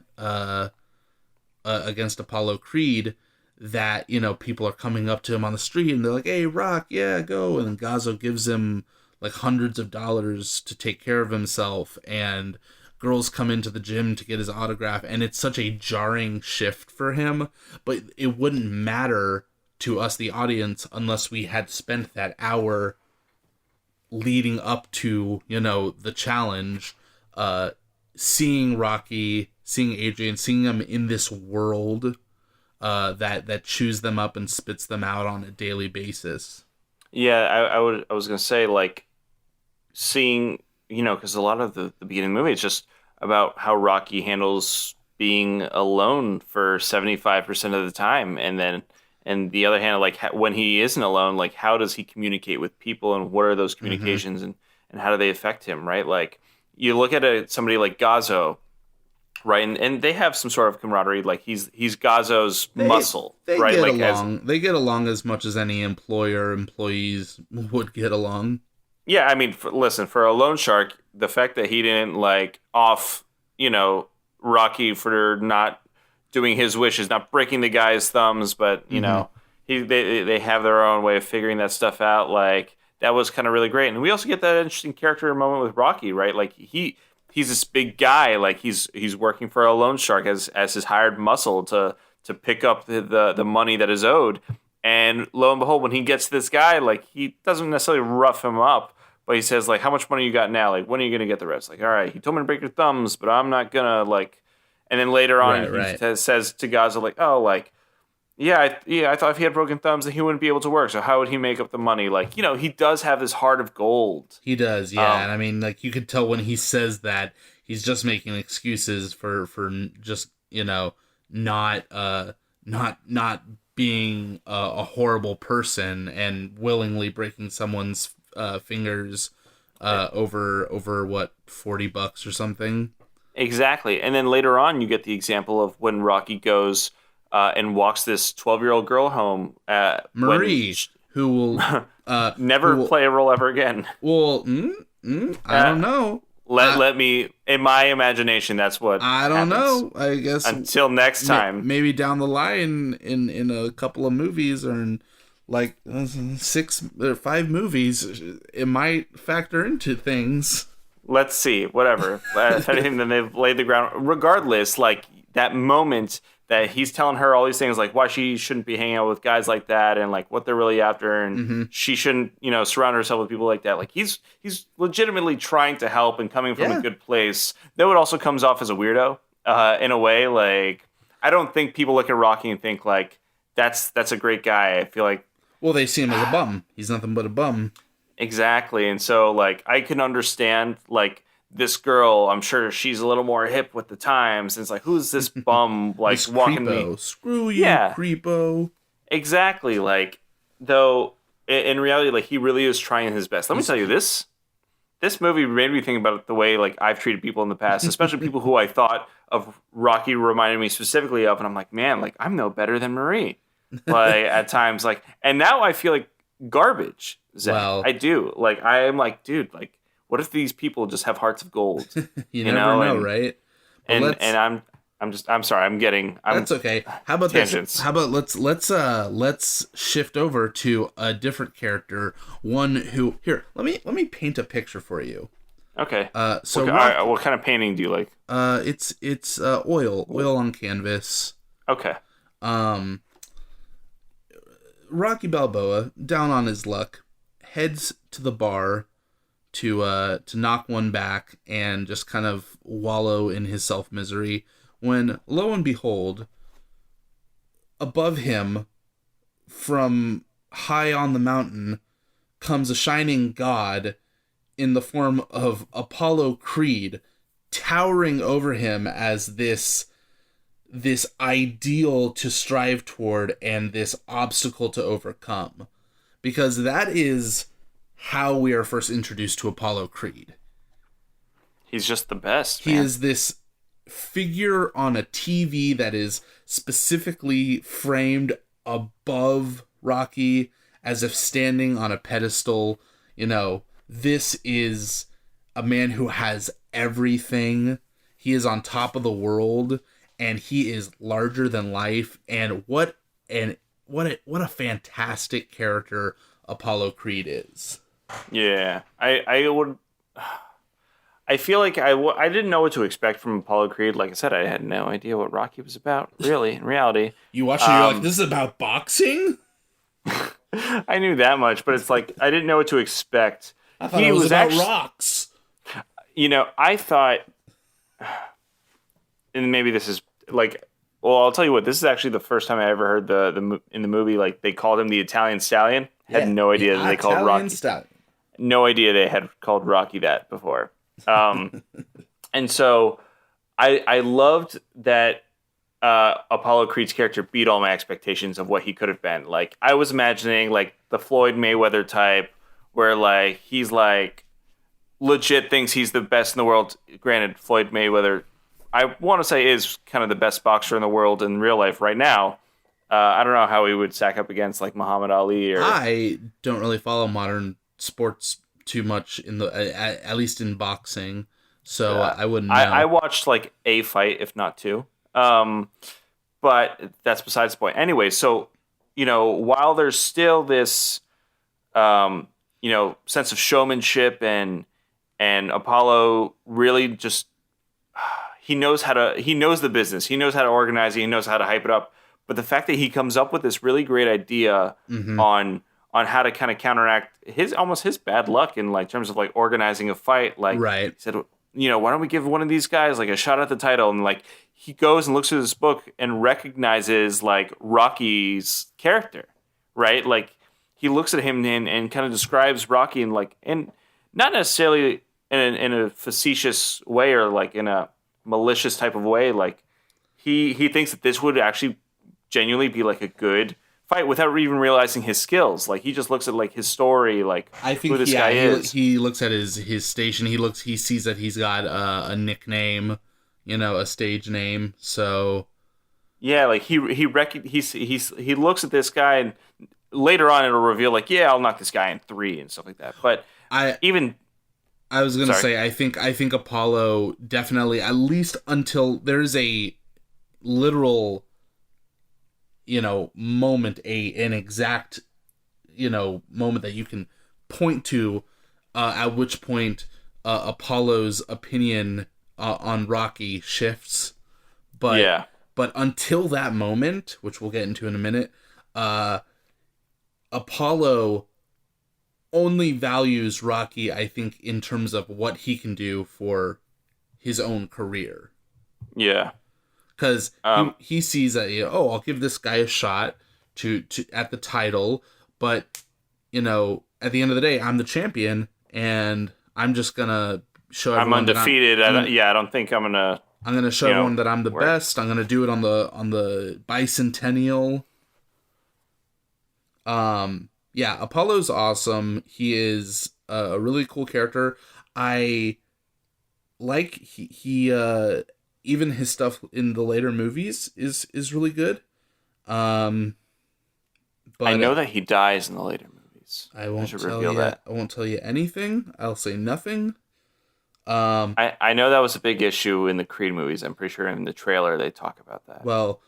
against Apollo Creed. that, people are coming up to him on the street and they're like, hey, Rock, yeah, go. And then Gazzo gives him like hundreds of dollars to take care of himself, and girls come into the gym to get his autograph, and it's such a jarring shift for him, but it wouldn't matter to us, the audience, unless we had spent that hour leading up to, the challenge, seeing Rocky, seeing Adrian, seeing them in this world that chews them up and spits them out on a daily basis. Yeah, I was gonna say, like, seeing, because a lot of the beginning of the movie is just about how Rocky handles being alone for 75% of the time, and the other hand, like, when he isn't alone, like, how does he communicate with people, and what are those communications, and how do they affect him, right? Like, you look at somebody like Gazzo, right, and they have some sort of camaraderie. Like, he's Gazzo's muscle, right? Get like along. They get along as much as any employees would get along. Yeah, I mean, listen, for a loan shark, the fact that he didn't like off, Rocky for not doing his wishes, not breaking the guy's thumbs, but they have their own way of figuring that stuff out. Like, that was kind of really great, and we also get that interesting character moment with Rocky, right? Like, he's this big guy, like he's working for a loan shark as his hired muscle to pick up the money that is owed. And lo and behold, when he gets this guy, like, he doesn't necessarily rough him up, but he says, like, how much money you got now? Like, when are you going to get the rest? Like, all right, he told me to break your thumbs, but I'm not going to, like... And then later on, he says to Gazzo, like, oh, like, I thought if he had broken thumbs, then he wouldn't be able to work, so how would he make up the money? Like, he does have this heart of gold. He does, yeah. And I mean, like, you could tell when he says that, he's just making excuses for just, not being a horrible person and willingly breaking someone's fingers over what, $40 or something. Exactly. And then later on, you get the example of when Rocky goes and walks this 12-year-old girl home. Marie, who will never play a role ever again. Well, I don't know. Let me, in my imagination, that's what I don't know. I guess until next time. Maybe down the line in a couple of movies, or in like 6 or 5 movies, it might factor into things. Let's see. Whatever. If anything, then they've laid the ground. Regardless, like, that moment that he's telling her all these things, like why she shouldn't be hanging out with guys like that, and like what they're really after, and she shouldn't, surround herself with people like that. Like, he's legitimately trying to help and coming from a good place. Though it also comes off as a weirdo in a way. Like, I don't think people look at Rocky and think like that's a great guy. I feel like, well, they see him as a bum. He's nothing but a bum. Exactly. And so, like, I can understand, like, this girl, I'm sure she's a little more hip with the times. And it's like, who's this bum, like, this walking creepo. me? Screw you, creepo. Exactly. Like, though, in reality, like, he really is trying his best. Let me tell you, this movie made me think about the way, like, I've treated people in the past, especially people who I thought of Rocky reminded me specifically of. And I'm like, man, like, I'm no better than Marie. Like, at times, like, and now I feel like garbage. Zach. Well, I do. Like, I am like, dude, like, what if these people just have hearts of gold? you never know, right? Well, and I'm sorry, that's okay. How about tangents. This? How about let's shift over to a different character, one who, here, let me paint a picture for you. Okay. So what kind of painting do you like? It's oil on canvas. Okay. Rocky Balboa, down on his luck, heads to the bar to knock one back and just kind of wallow in his self-misery, when, lo and behold, above him, from high on the mountain, comes a shining god in the form of Apollo Creed, towering over him as this ideal to strive toward and this obstacle to overcome. Because that is how we are first introduced to Apollo Creed. He's just the best, man. He is this figure on a TV that is specifically framed above Rocky, as if standing on a pedestal. This is a man who has everything. He is on top of the world, and he is larger than life. And what and what a fantastic character Apollo Creed is. Yeah, I feel like I didn't know what to expect from Apollo Creed. Like I said, I had no idea what Rocky was about, really, in reality. You watch it, you're like, this is about boxing? I knew that much, but it's like, I didn't know what to expect. I thought it was about rocks. I thought, and maybe this is like, well, I'll tell you what, this is actually the first time I ever heard in the movie, like, they called him the Italian Stallion. Had no idea that they called Rocky. Stallion. No idea they had called Rocky that before. And so I loved that Apollo Creed's character beat all my expectations of what he could have been. Like, I was imagining like the Floyd Mayweather type, where like he's like legit thinks he's the best in the world. Granted, Floyd Mayweather, I want to say, is kind of the best boxer in the world in real life right now. I don't know how he would stack up against like Muhammad Ali. Or I don't really follow modern sports too much in the at least in boxing, so I wouldn't know. I watched like a fight, if not two, but that's besides the point. Anyway, so while there's still this sense of showmanship and Apollo really just he knows the business, he knows how to organize it, he knows how to hype it up, but the fact that he comes up with this really great idea on how to kind of counteract his bad luck in like terms of like organizing a fight. Like, right. He said, why don't we give one of these guys like a shot at the title? And like he goes and looks through this book and recognizes like Rocky's character, right? Like he looks at him and kind of describes Rocky and not necessarily in a facetious way or like in a malicious type of way. Like he thinks that this would actually genuinely be like a good fight without even realizing his skills. Like he just looks at like his story, like I think who this guy is. He looks at his station. He sees that he's got a nickname, a stage name. So yeah, like he looks at this guy, and later on it'll reveal like, yeah, I'll knock this guy in 3 and stuff like that. But I was gonna say I think Apollo definitely, at least until there's a literal moment, an exact, moment that you can point to, at which point Apollo's opinion on Rocky shifts. But until that moment, which we'll get into in a minute, Apollo only values Rocky, I think, in terms of what he can do for his own career. Yeah. Because he sees that, I'll give this guy a shot to at the title, but at the end of the day, I'm the champion, and I'm just gonna show everyone I'm undefeated. I don't think I'm gonna show everyone that I'm the best. I'm gonna do it on the bicentennial. Apollo's awesome. He is a really cool character. I like he even his stuff in the later movies is really good. But I know that he dies in the later movies. I won't tell you that. I won't tell you anything. I'll say nothing. I know that was a big issue in the Creed movies. I'm pretty sure in the trailer they talk about that. Well,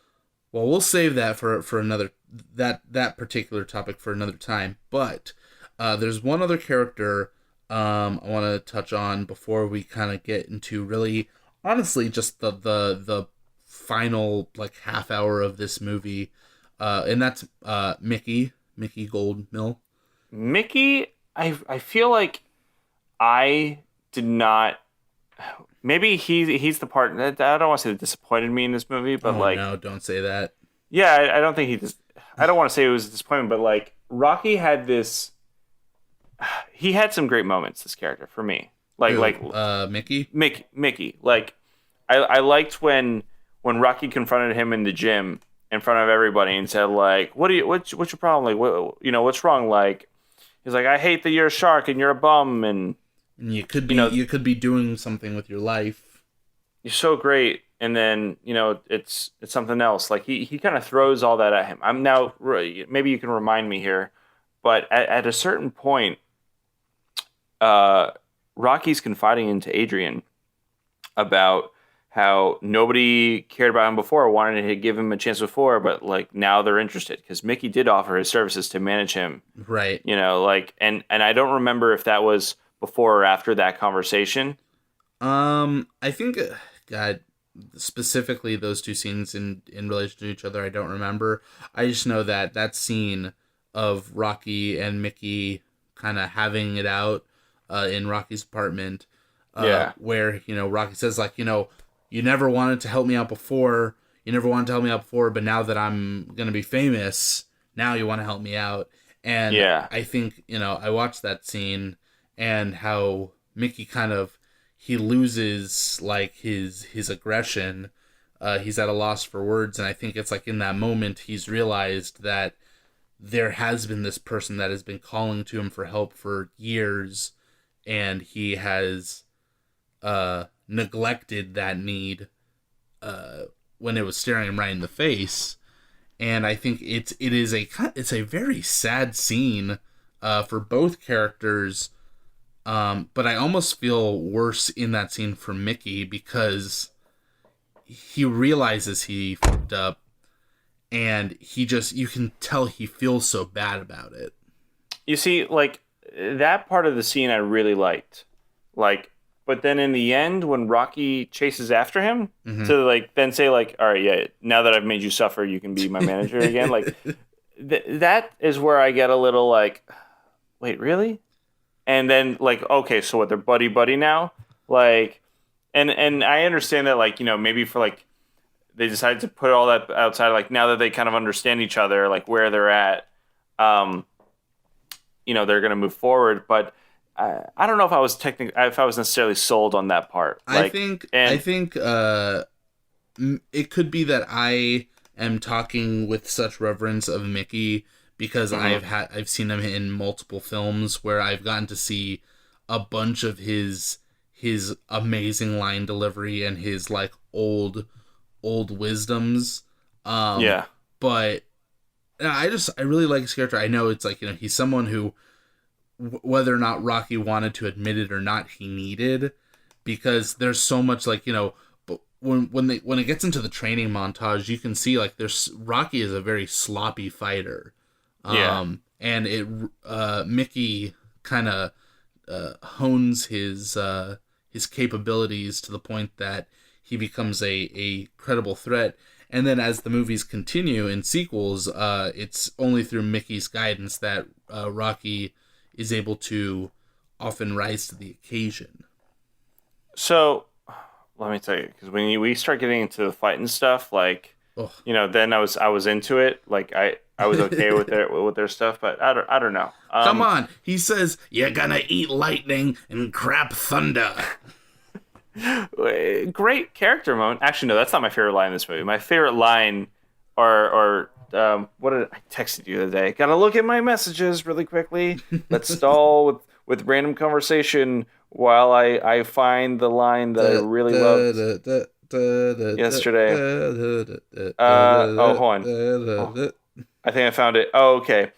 we'll save that for another that particular topic for another time. But there's one other character I want to touch on before we kind of get into really, honestly, just the final like half hour of this movie, and that's Mickey Goldmill. Mickey, I feel like I did not. Maybe he's the part that I don't want to say that disappointed me in this movie, but no, don't say that. Yeah, I don't think I don't want to say it was a disappointment, but like Rocky had this. He had some great moments. This character for me, Mickey. Like I liked when Rocky confronted him in the gym in front of everybody and said like, what's your problem? Like, what's wrong? Like, he's like, I hate that you're a shark and you're a bum and you could be doing something with your life. You're so great, and then it's something else. Like he kind of throws all that at him. I'm now maybe you can remind me here, but at a certain point, Rocky's confiding into Adrian about how nobody cared about him before, wanted to give him a chance before, but like now they're interested because Mickey did offer his services to manage him. Right. You know, like, and I don't remember if that was before or after that conversation. I think, God, specifically those two scenes in relation to each other, I don't remember. I just know that scene of Rocky and Mickey kind of having it out in Rocky's apartment, where, you know, Rocky says, like, you know, you never wanted to help me out before. You never wanted to help me out before, but now that I'm going to be famous, now you want to help me out. And I think, you know, I watched that scene and how Mickey kind of, he loses like his aggression. He's at a loss for words. And I think it's like in that moment, he's realized that there has been this person that has been calling to him for help for years. And he has neglected that need when it was staring him right in the face. And I think it's a very sad scene for both characters. But I almost feel worse in that scene for Mickey because he realizes he fucked up, and you can tell he feels so bad about it. You see, like, that part of the scene I really liked. Like, but then in the end, when Rocky chases after him to, like, then say, like, all right, yeah, now that I've made you suffer, you can be my manager again. Like, that is where I get a little, like, wait, really? And then, like, okay, so what, they're buddy now? Like, and I understand that, like, you know, maybe for, like, they decided to put all that outside, like, now that they kind of understand each other, like, where they're at, you know, they're going to move forward. But I don't know if I was necessarily sold on that part. Like, I think it could be that I am talking with such reverence of Mickey because I've seen him in multiple films where I've gotten to see a bunch of his amazing line delivery and his like old wisdoms. But I really like his character. I know it's like, you know, he's someone who, whether or not Rocky wanted to admit it or not, he needed, because there's so much, like, you know, but when it gets into the training montage, you can see like Rocky is a very sloppy fighter. And Mickey kind of hones his capabilities to the point that he becomes a credible threat. And then as the movies continue in sequels, it's only through Mickey's guidance that Rocky is able to often rise to the occasion. So, let me tell you, because when we start getting into the fighting stuff, like, you know, then I was into it. Like, I was okay with their stuff, but I don't know. Come on, he says you're gonna eat lightning and crap thunder. Great character moment. Actually, no, that's not my favorite line in this movie. My favorite line are what did I texted you the other day? Gotta look at my messages really quickly. Let's stall with random conversation while I find the line that I really loved yesterday. Hold on. Oh, I think I found it. Oh, okay.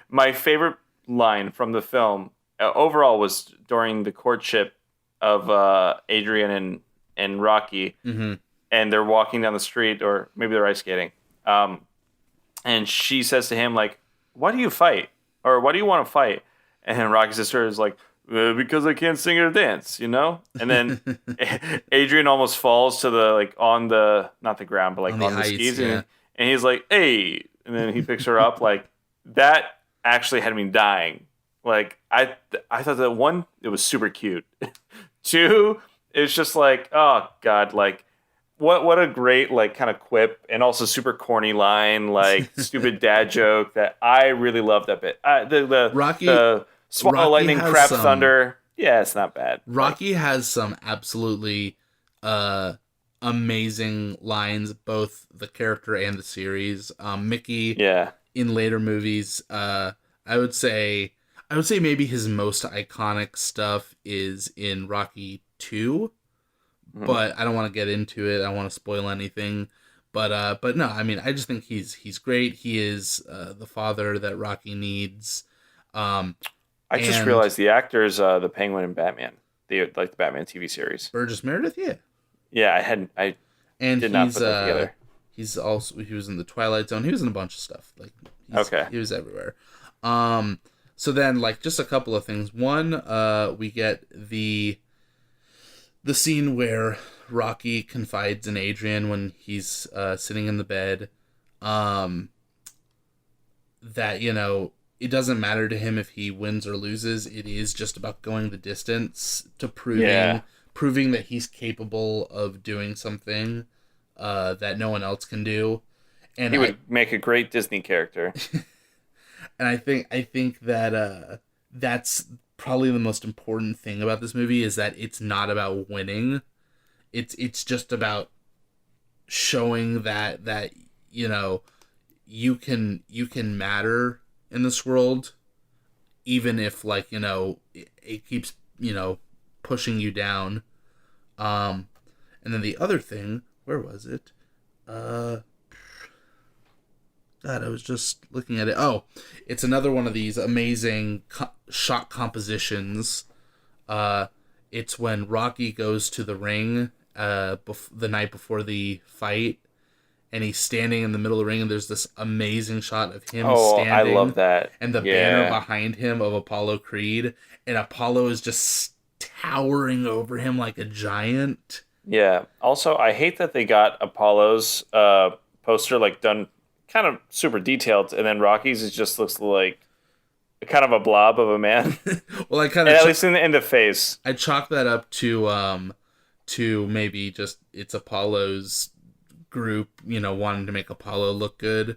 My favorite line from the film overall was during the courtship of Adrian and Rocky, and they're walking down the street, or maybe they're ice skating. And she says to him, like, why do you fight? Or why do you want to fight? And Rocky's sister is like, because I can't sing or dance, you know? And then Adrian almost falls to the, like, on the, not the ground, but like on the ice, skis. Yeah. And he's like, hey. And then he picks her up. Like, that actually had me dying. Like, I thought that, one, it was super cute. Two, it's just like, oh, God, like, what a great, like, kind of quip, and also super corny line, like, stupid dad joke that I really love that bit. The swallow lightning, crap thunder. Yeah, it's not bad. Rocky has some absolutely amazing lines, both the character and the series. Mickey, in later movies, I would say maybe his most iconic stuff is in Rocky 2. But I don't want to get into it. I don't want to spoil anything. But no, I mean, I just think he's great. He is the father that Rocky needs. I just realized the actor's the Penguin in Batman, the Batman TV series. Burgess Meredith, yeah. Yeah, I And did not put that together. he was in the Twilight Zone. He was in a bunch of stuff. Like Okay. he was everywhere. So then like just a couple of things. One, we get the scene where Rocky confides in Adrian when he's sitting in the bed. That, you know, it doesn't matter to him if he wins or loses. It is just about going the distance to proving that he's capable of doing something that no one else can do. And he would make a great Disney character. And I think that that's probably the most important thing about this movie is that it's not about winning. It's just about showing that you know you can matter in this world, even if like, you know, it keeps, you know, pushing you down. And then the other thing, where was it? God, I was just looking at it. Oh, it's another one of these amazing shot compositions. It's when Rocky goes to the ring the night before the fight, and he's standing in the middle of the ring, and there's this amazing shot of him standing. I love that. And the banner behind him of Apollo Creed, and Apollo is just towering over him like a giant. Yeah. Also, I hate that they got Apollo's poster like done kind of super detailed, and then Rocky's just looks like kind of a blob of a man. Well, I kind of at least in the face. I chalk that up to maybe just it's Apollo's group, you know, wanting to make Apollo look good,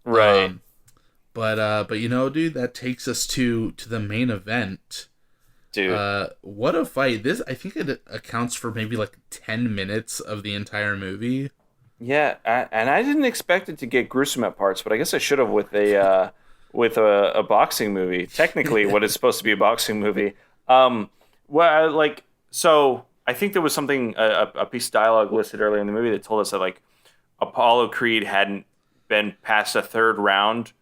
right? But you know, dude, that takes us to the main event. Dude, what a fight! This, I think, it accounts for maybe like 10 minutes of the entire movie. Yeah, and I didn't expect it to get gruesome at parts, but I guess I should have with a boxing movie. Technically, what is supposed to be a boxing movie. So I think there was something a piece of dialogue listed earlier in the movie that told us that like Apollo Creed hadn't been past a third round,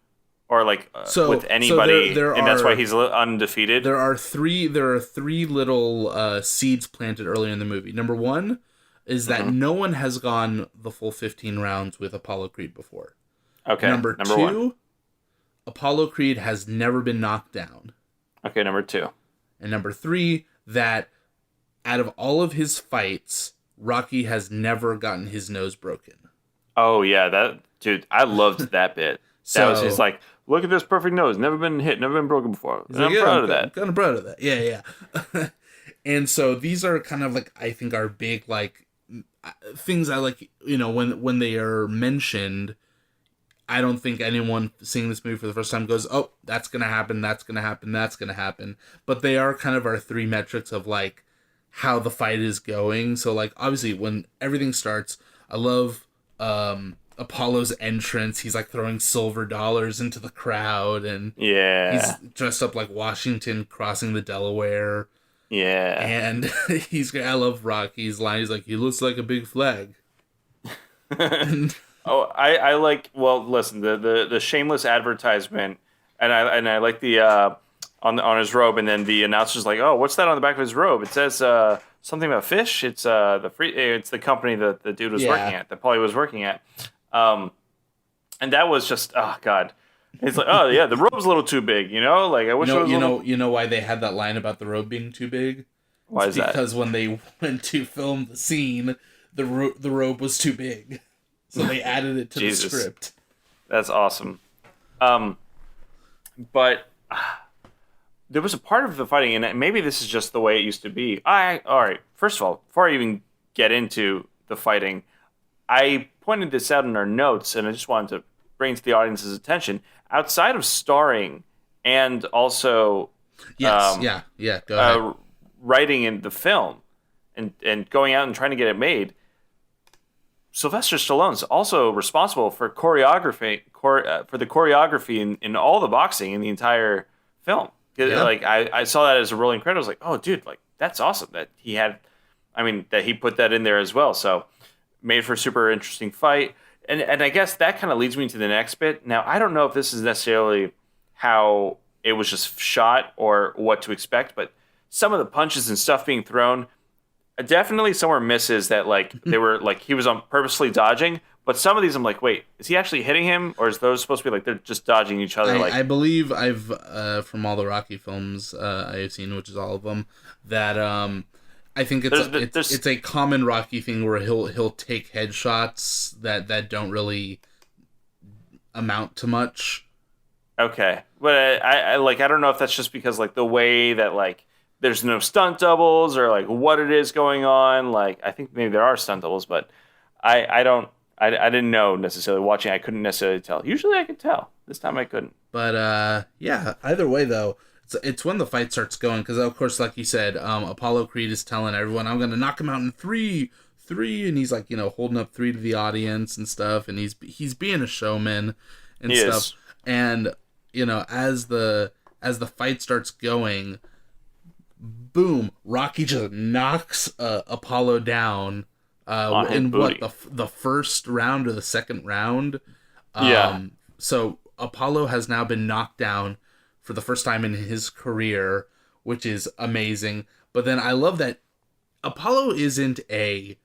or like with anybody, and that's why he's undefeated. There are three little seeds planted earlier in the movie. Number one is that no one has gone the full 15 rounds with Apollo Creed before. Okay. Number two, one. Apollo Creed has never been knocked down. Okay, number two. And number three, that out of all of his fights, Rocky has never gotten his nose broken. Oh yeah, that dude, I loved that bit. That was his like, look at this perfect nose, never been hit, never been broken before. And I'm proud of that. I'm kind of proud of that. Yeah. And so these are kind of like, I think, are big like things I like. You know, when they are mentioned, I don't think anyone seeing this movie for the first time goes, "Oh, that's gonna happen. That's gonna happen. That's gonna happen." But they are kind of our three metrics of like how the fight is going. So like obviously when everything starts, I love Apollo's entrance. He's like throwing silver dollars into the crowd, and he's dressed up like Washington crossing the Delaware. Yeah. And I love Rocky's line. He's like, he looks like a big flag. I like, well, listen, the shameless advertisement, and I like the on his robe, and then the announcer's like, oh, what's that on the back of his robe? It says something about fish. It's it's the company that the dude was working at, that Paulie was working at. And that was just, oh god. It's like, oh yeah, the robe's a little too big, you know? Like I wish it was you know why they had that line about the robe being too big? Why is that? Because when they went to film the scene, the robe was too big. So they added it to the script. That's awesome. But there was a part of the fighting, and maybe this is just the way it used to be. All right, first of all, before I even get into the fighting, I pointed this out in our notes, and I just wanted to bring to the audience's attention. Outside of starring and also go ahead. Writing in the film and going out and trying to get it made, Sylvester Stallone's also responsible for choreography in all the boxing in the entire film. Yeah. Like I saw that as a rolling credit. I was like, oh, dude, like that's awesome that he put that in there as well. So made for a super interesting fight. And I guess that kind of leads me to the next bit. Now, I don't know if this is necessarily how it was just shot or what to expect, but some of the punches and stuff being thrown, definitely somewhere misses that like they were like he was on purposely dodging. But some of these I'm like, wait, is he actually hitting him, or is those supposed to be like they're just dodging each other? I believe I've from all the Rocky films I've seen, which is all of them, that I think it's a common Rocky thing where he'll take headshots that don't really amount to much. Okay, but I don't know if that's just because like the way that like there's no stunt doubles or like what it is going on. Like I think maybe there are stunt doubles, but I didn't know necessarily watching. I couldn't necessarily tell. Usually I could tell. This time I couldn't. But yeah. Either way though, it's when the fight starts going because of course, like you said, Apollo Creed is telling everyone, "I'm gonna knock him out in three," and he's like holding up 3 to the audience and stuff, and he's being a showman and stuff. Is. And as the fight starts going, boom, Rocky just knocks Apollo down. In what the first round or the second round. So Apollo has now been knocked down for the first time in his career, which is amazing. But then I love that Apollo isn't a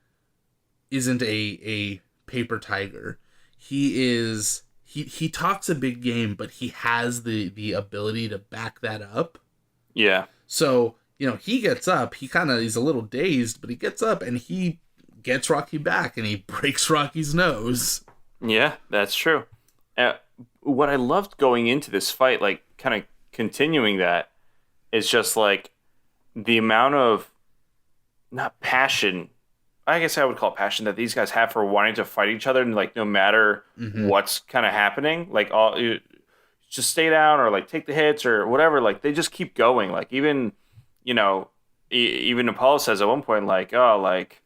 paper tiger. He talks a big game, but he has the ability to back that up. Yeah. So he gets up. He's a little dazed, but he gets up and he gets Rocky back and he breaks Rocky's nose. Yeah, that's true. What I loved going into this fight, like kind of continuing that, is just like the amount of not passion. I guess I would call it passion that these guys have for wanting to fight each other, and like no matter what's kind of happening, like just stay down or like take the hits or whatever. Like they just keep going. Like even even Apollo says at one point, like, oh, like.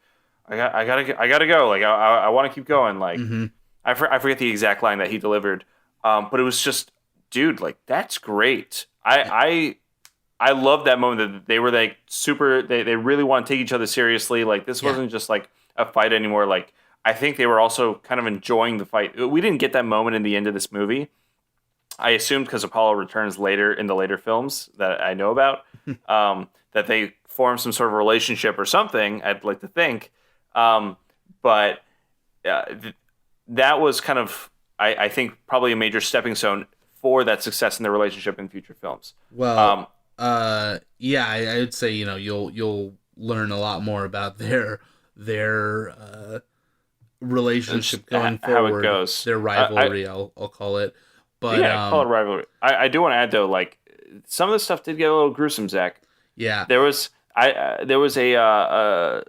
I gotta go. Like I want to keep going. Like I forget the exact line that he delivered, but it was just, dude, like that's great. I love that moment that they were like super. They really want to take each other seriously. Like this wasn't just like a fight anymore. Like I think they were also kind of enjoying the fight. We didn't get that moment in the end of this movie. I assumed because Apollo returns later in the later films that I know about, that they form some sort of relationship or something. I'd like to think. But that was kind of, I think, probably a major stepping stone for that success in their relationship in future films. Well, yeah, I would say you'll learn a lot more about their relationship going forward. How it goes, their rivalry, I'll call it. But yeah, call it rivalry. I do want to add though, like some of the stuff did get a little gruesome, Zach. Yeah, there was a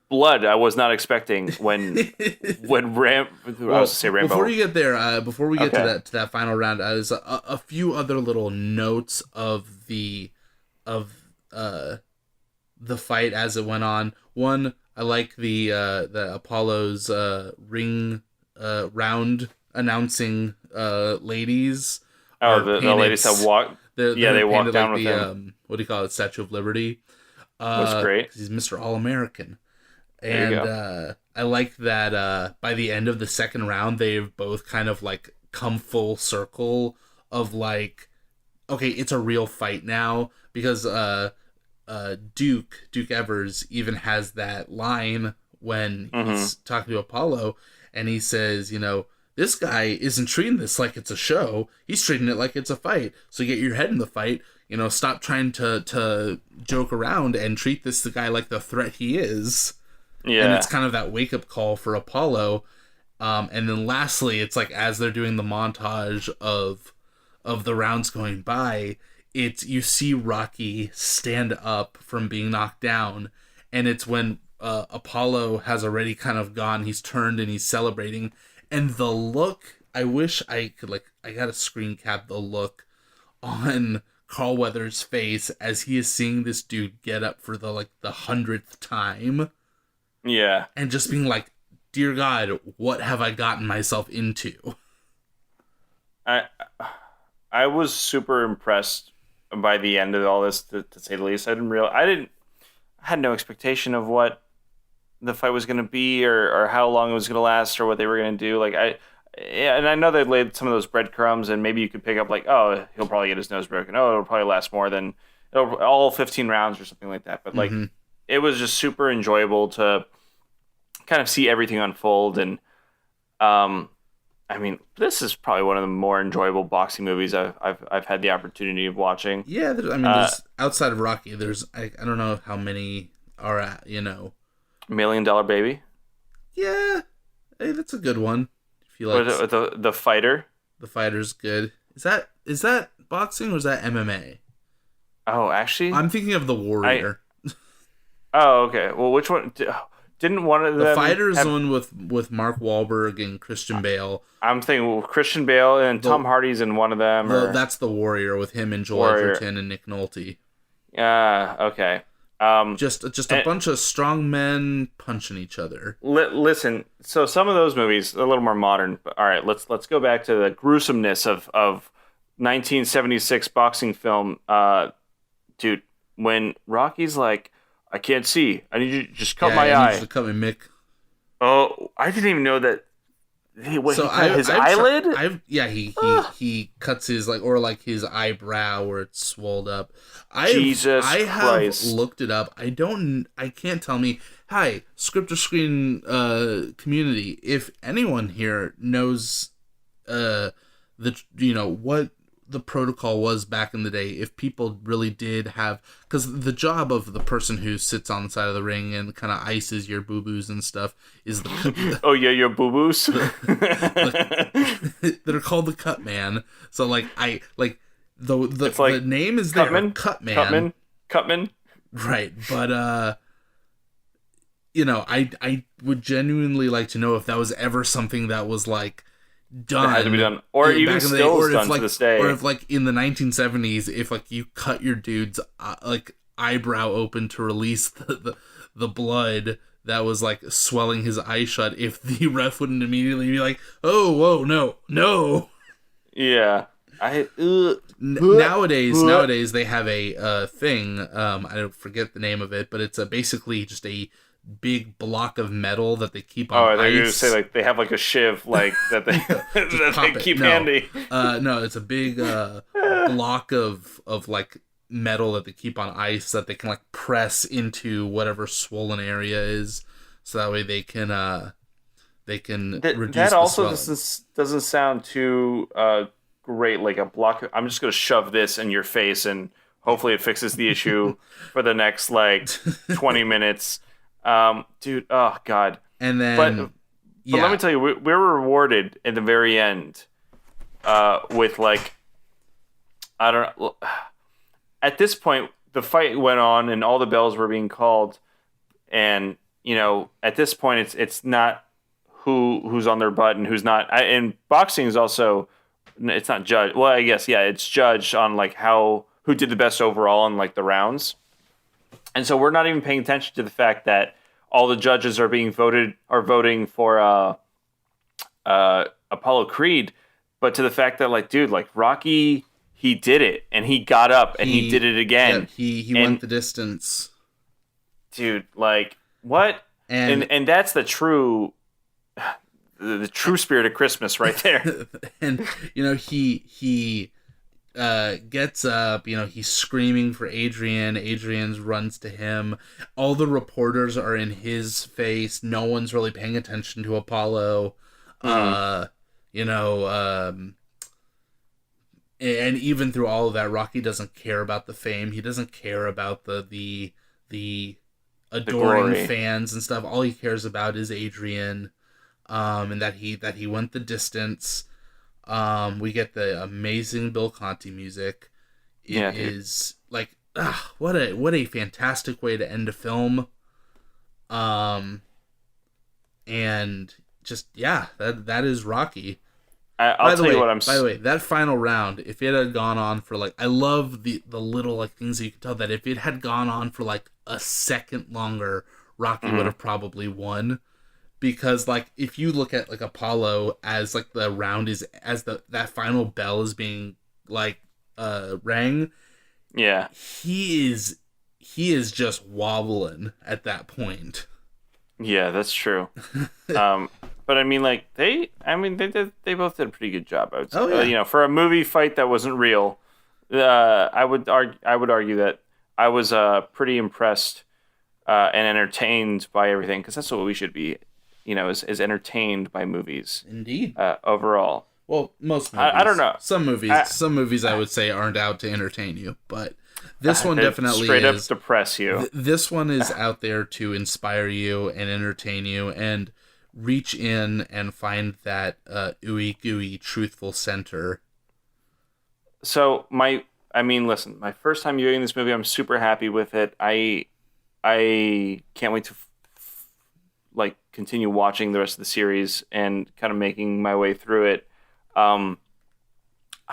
blood I was not expecting when I was to say Rambo. Before you get there, before we get to that final round, there's a few other little notes of the fight as it went on. One, I like the Apollo's ring round announcing ladies. Oh, the ladies that walk. They walk down with him. What do you call it? Statue of Liberty. That's great. He's Mr. All-American. And I like that by the end of the second round, they've both kind of like come full circle of like, okay, it's a real fight now, because Duke Evers even has that line when he's talking to Apollo, and he says, this guy isn't treating this like it's a show. He's treating it like it's a fight. So get your head in the fight. Stop trying to joke around and treat the guy like the threat he is. Yeah. And it's kind of that wake-up call for Apollo. And then lastly, it's like as they're doing the montage of the rounds going by, you see Rocky stand up from being knocked down, and it's when Apollo has already kind of gone, he's turned and he's celebrating, and the look, I wish I could, I gotta screen cap the look on Carl Weathers' face as he is seeing this dude get up for the 100th time. Yeah. And just being like, dear God, what have I gotten myself into? I was super impressed by the end of all this, to say the least. I had no expectation of what the fight was going to be or how long it was going to last or what they were going to do. And I know they laid some of those breadcrumbs, and maybe you could pick up oh, he'll probably get his nose broken. Oh, it'll probably last more than all 15 rounds or something like that. But it was just super enjoyable to kind of see everything unfold. And I mean, this is probably one of the more enjoyable boxing movies I've had the opportunity of watching. Yeah, there's outside of Rocky, I don't know how many are at, $1 Million Dollar Baby. Yeah, hey, that's a good one. If you like the fighter. The fighter's good. Is that boxing or is that MMA? Oh, actually, I'm thinking of the Warrior. Oh, okay. Well, which one? Didn't one of them... The fighter's the one with Mark Wahlberg and Christian Bale. I'm thinking Christian Bale and Tom Hardy's in one of them. That's the Warrior with him and Joel Edgerton and Nick Nolte. Okay. Just a bunch of strong men punching each other. Listen, so some of those movies a little more modern. But all right, let's go back to the gruesomeness of 1976 boxing film. Dude, when Rocky's like, I can't see. I need you to just cut my eye. I need you to cut my Mick. Oh, I didn't even know that. He cut his eyelid? He cuts his his eyebrow where it's swelled up. I have looked it up. I can't tell me. Hi, Script or Screen community. If anyone here knows what the protocol was back in the day, if people really did have, because the job of the person who sits on the side of the ring and kind of ices your boo-boos and stuff is the oh yeah, your boo-boos. They're called the cut man. So the name is there, cut man. Cutman. Right, but I would genuinely like to know if that was ever something that was done. It had to be done, or even still is done to this day. Or if in the 1970s, if you cut your dude's eyebrow open to release the blood that was swelling his eye shut, if the ref wouldn't immediately be like, oh, whoa, no. Yeah. Nowadays they have a thing. I don't forget the name of it, but it's basically just a big block of metal that they keep on ice. Oh, they're gonna say they have a shiv that they that they keep handy. No, it's a big block of metal that they keep on ice that they can press into whatever swollen area is, so that way they can reduce that also swelling. doesn't sound too great. Like a block. I'm just gonna shove this in your face and hopefully it fixes the issue for the next 20 minutes. Dude, oh god. And then, but let me tell you, we're rewarded in the very end, with I don't know. At this point, the fight went on and all the bells were being called, and at this point, it's not who's on their butt and who's not. And boxing is also, it's not judged. Well, I guess it's judged on who did the best overall in the rounds. And so we're not even paying attention to the fact that all the judges are voting for Apollo Creed, but to the fact that Rocky, he did it and he got up and he did it again. Yeah, he went the distance. Dude, what? And that's the true spirit of Christmas right there. And he gets up, he's screaming for Adrian. Adrian runs to him. All the reporters are in his face. No one's really paying attention to Apollo. And even through all of that, Rocky doesn't care about the fame. He doesn't care about the adoring fans and stuff. All he cares about is Adrian, and that he went the distance. We get the amazing Bill Conti music. It is what a fantastic way to end a film. And just that is Rocky. I'll tell you what I'm. By the way, that final round, if it had gone on for I love the little things that you can tell that if it had gone on for a second longer, Rocky would have probably won. Because if you look at Apollo as the round is as that final bell is being rang, he is just wobbling at that point. Yeah, that's true. But I mean, they both did a pretty good job. I would say. Oh, yeah. For a movie fight that wasn't real, I would argue that I was pretty impressed and entertained by everything, because that's what we should be, is entertained by movies. Indeed. Overall. Well, most movies. I don't know. Some movies I would say aren't out to entertain you, but this one definitely straight up is. Depress you. This one is out there to inspire you and entertain you and reach in and find that ooey gooey truthful center. So listen, my first time viewing this movie, I'm super happy with it. I can't wait to continue watching the rest of the series and kind of making my way through it. I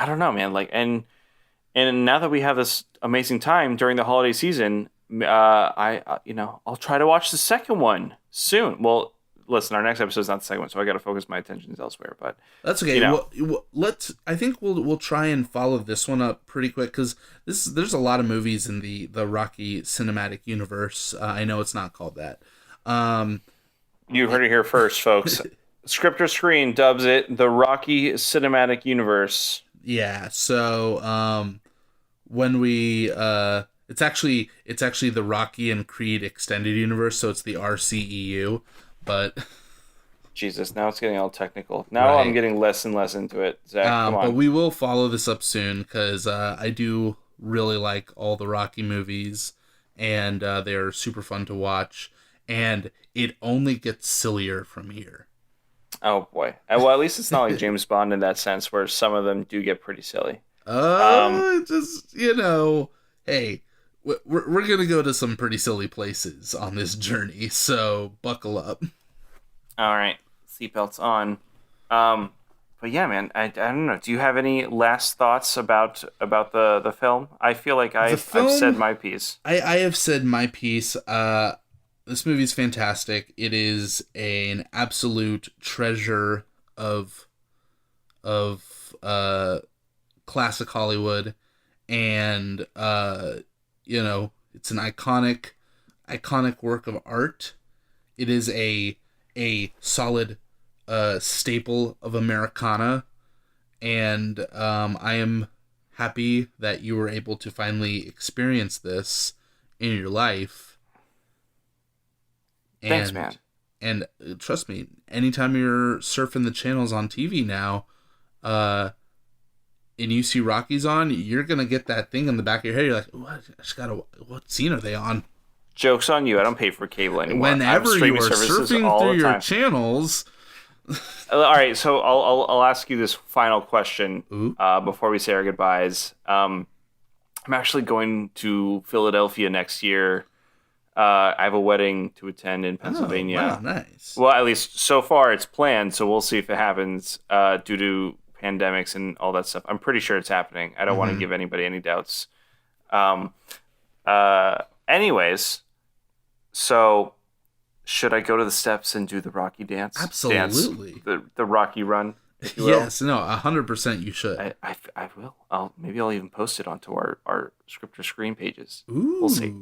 don't know, man. And now that we have this amazing time during the holiday season, I'll try to watch the second one soon. Well, listen, our next episode is not the second one, so I got to focus my attentions elsewhere. But that's okay. I think we'll try and follow this one up pretty quick, because there's a lot of movies in the Rocky cinematic universe. I know it's not called that. You heard it here first, folks. Script or Screen dubs it the Rocky Cinematic Universe. Yeah, so when we it's actually the Rocky and Creed Extended Universe, so it's the RCEU, but Jesus, now it's getting all technical. Now right. I'm getting less and less into it. Zach, come on. But we will follow this up soon, because I do really like all the Rocky movies, and they're super fun to watch, and it only gets sillier from here. Oh boy! Well, at least it's not like James Bond in that sense, where some of them do get pretty silly. Hey, we're gonna go to some pretty silly places on this journey, so buckle up. All right, seatbelts on. But yeah, man, I don't know. Do you have any last thoughts about the film? I feel like I've said my piece. I have said my piece. This movie is fantastic. It is an absolute treasure of classic Hollywood, and it's an iconic work of art. It is a solid staple of Americana, and I am happy that you were able to finally experience this in your life. Thanks, man. And trust me, anytime you're surfing the channels on TV now, and you see Rocky's on, you're gonna get that thing in the back of your head. You're like, what scene are they on? Joke's on you. I don't pay for cable anymore. Whenever you are surfing through your channels. All right, so I'll ask you this final question before we say our goodbyes. I'm actually going to Philadelphia next year. I have a wedding to attend in Pennsylvania. Oh, wow, nice. Well, at least so far it's planned, so we'll see if it happens due to pandemics and all that stuff. I'm pretty sure it's happening. I don't want to give anybody any doubts. Anyways, so should I go to the steps and do the Rocky dance? Absolutely. The Rocky run, if you will? Yes, no, 100% you should. I will. Maybe I'll even post it onto our Script or Screen pages. Ooh. We'll see.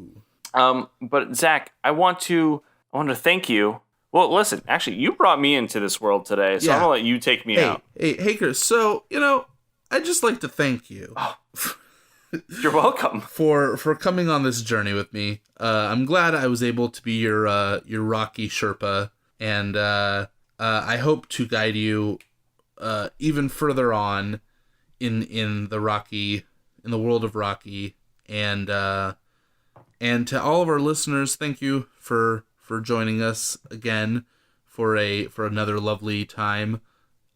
But Zach, I want to thank you. Well, listen, actually, you brought me into this world today, so I'm gonna let you take me out. Hey, Chris. So I'd just like to thank you. Oh, you're welcome for coming on this journey with me. I'm glad I was able to be your Rocky Sherpa, and I hope to guide you even further on in the world of Rocky, and to all of our listeners, thank you for joining us again for another lovely time.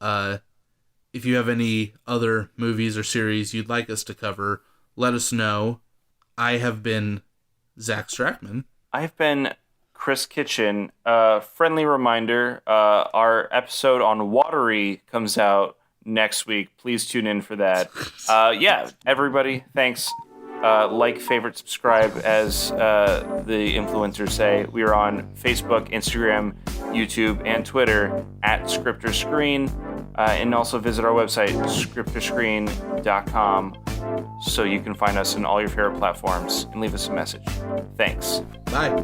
If you have any other movies or series you'd like us to cover, let us know. I have been Zach Strackman. I've been Chris Kitchen. Friendly reminder, our episode on Watery comes out next week. Please tune in for that. Everybody, thanks. Like, favorite, subscribe, as the influencers say. We are on Facebook, Instagram, YouTube, and Twitter at Script or Screen. And also visit our website, scriptorscreen.com, so you can find us on all your favorite platforms and leave us a message. Thanks. Bye.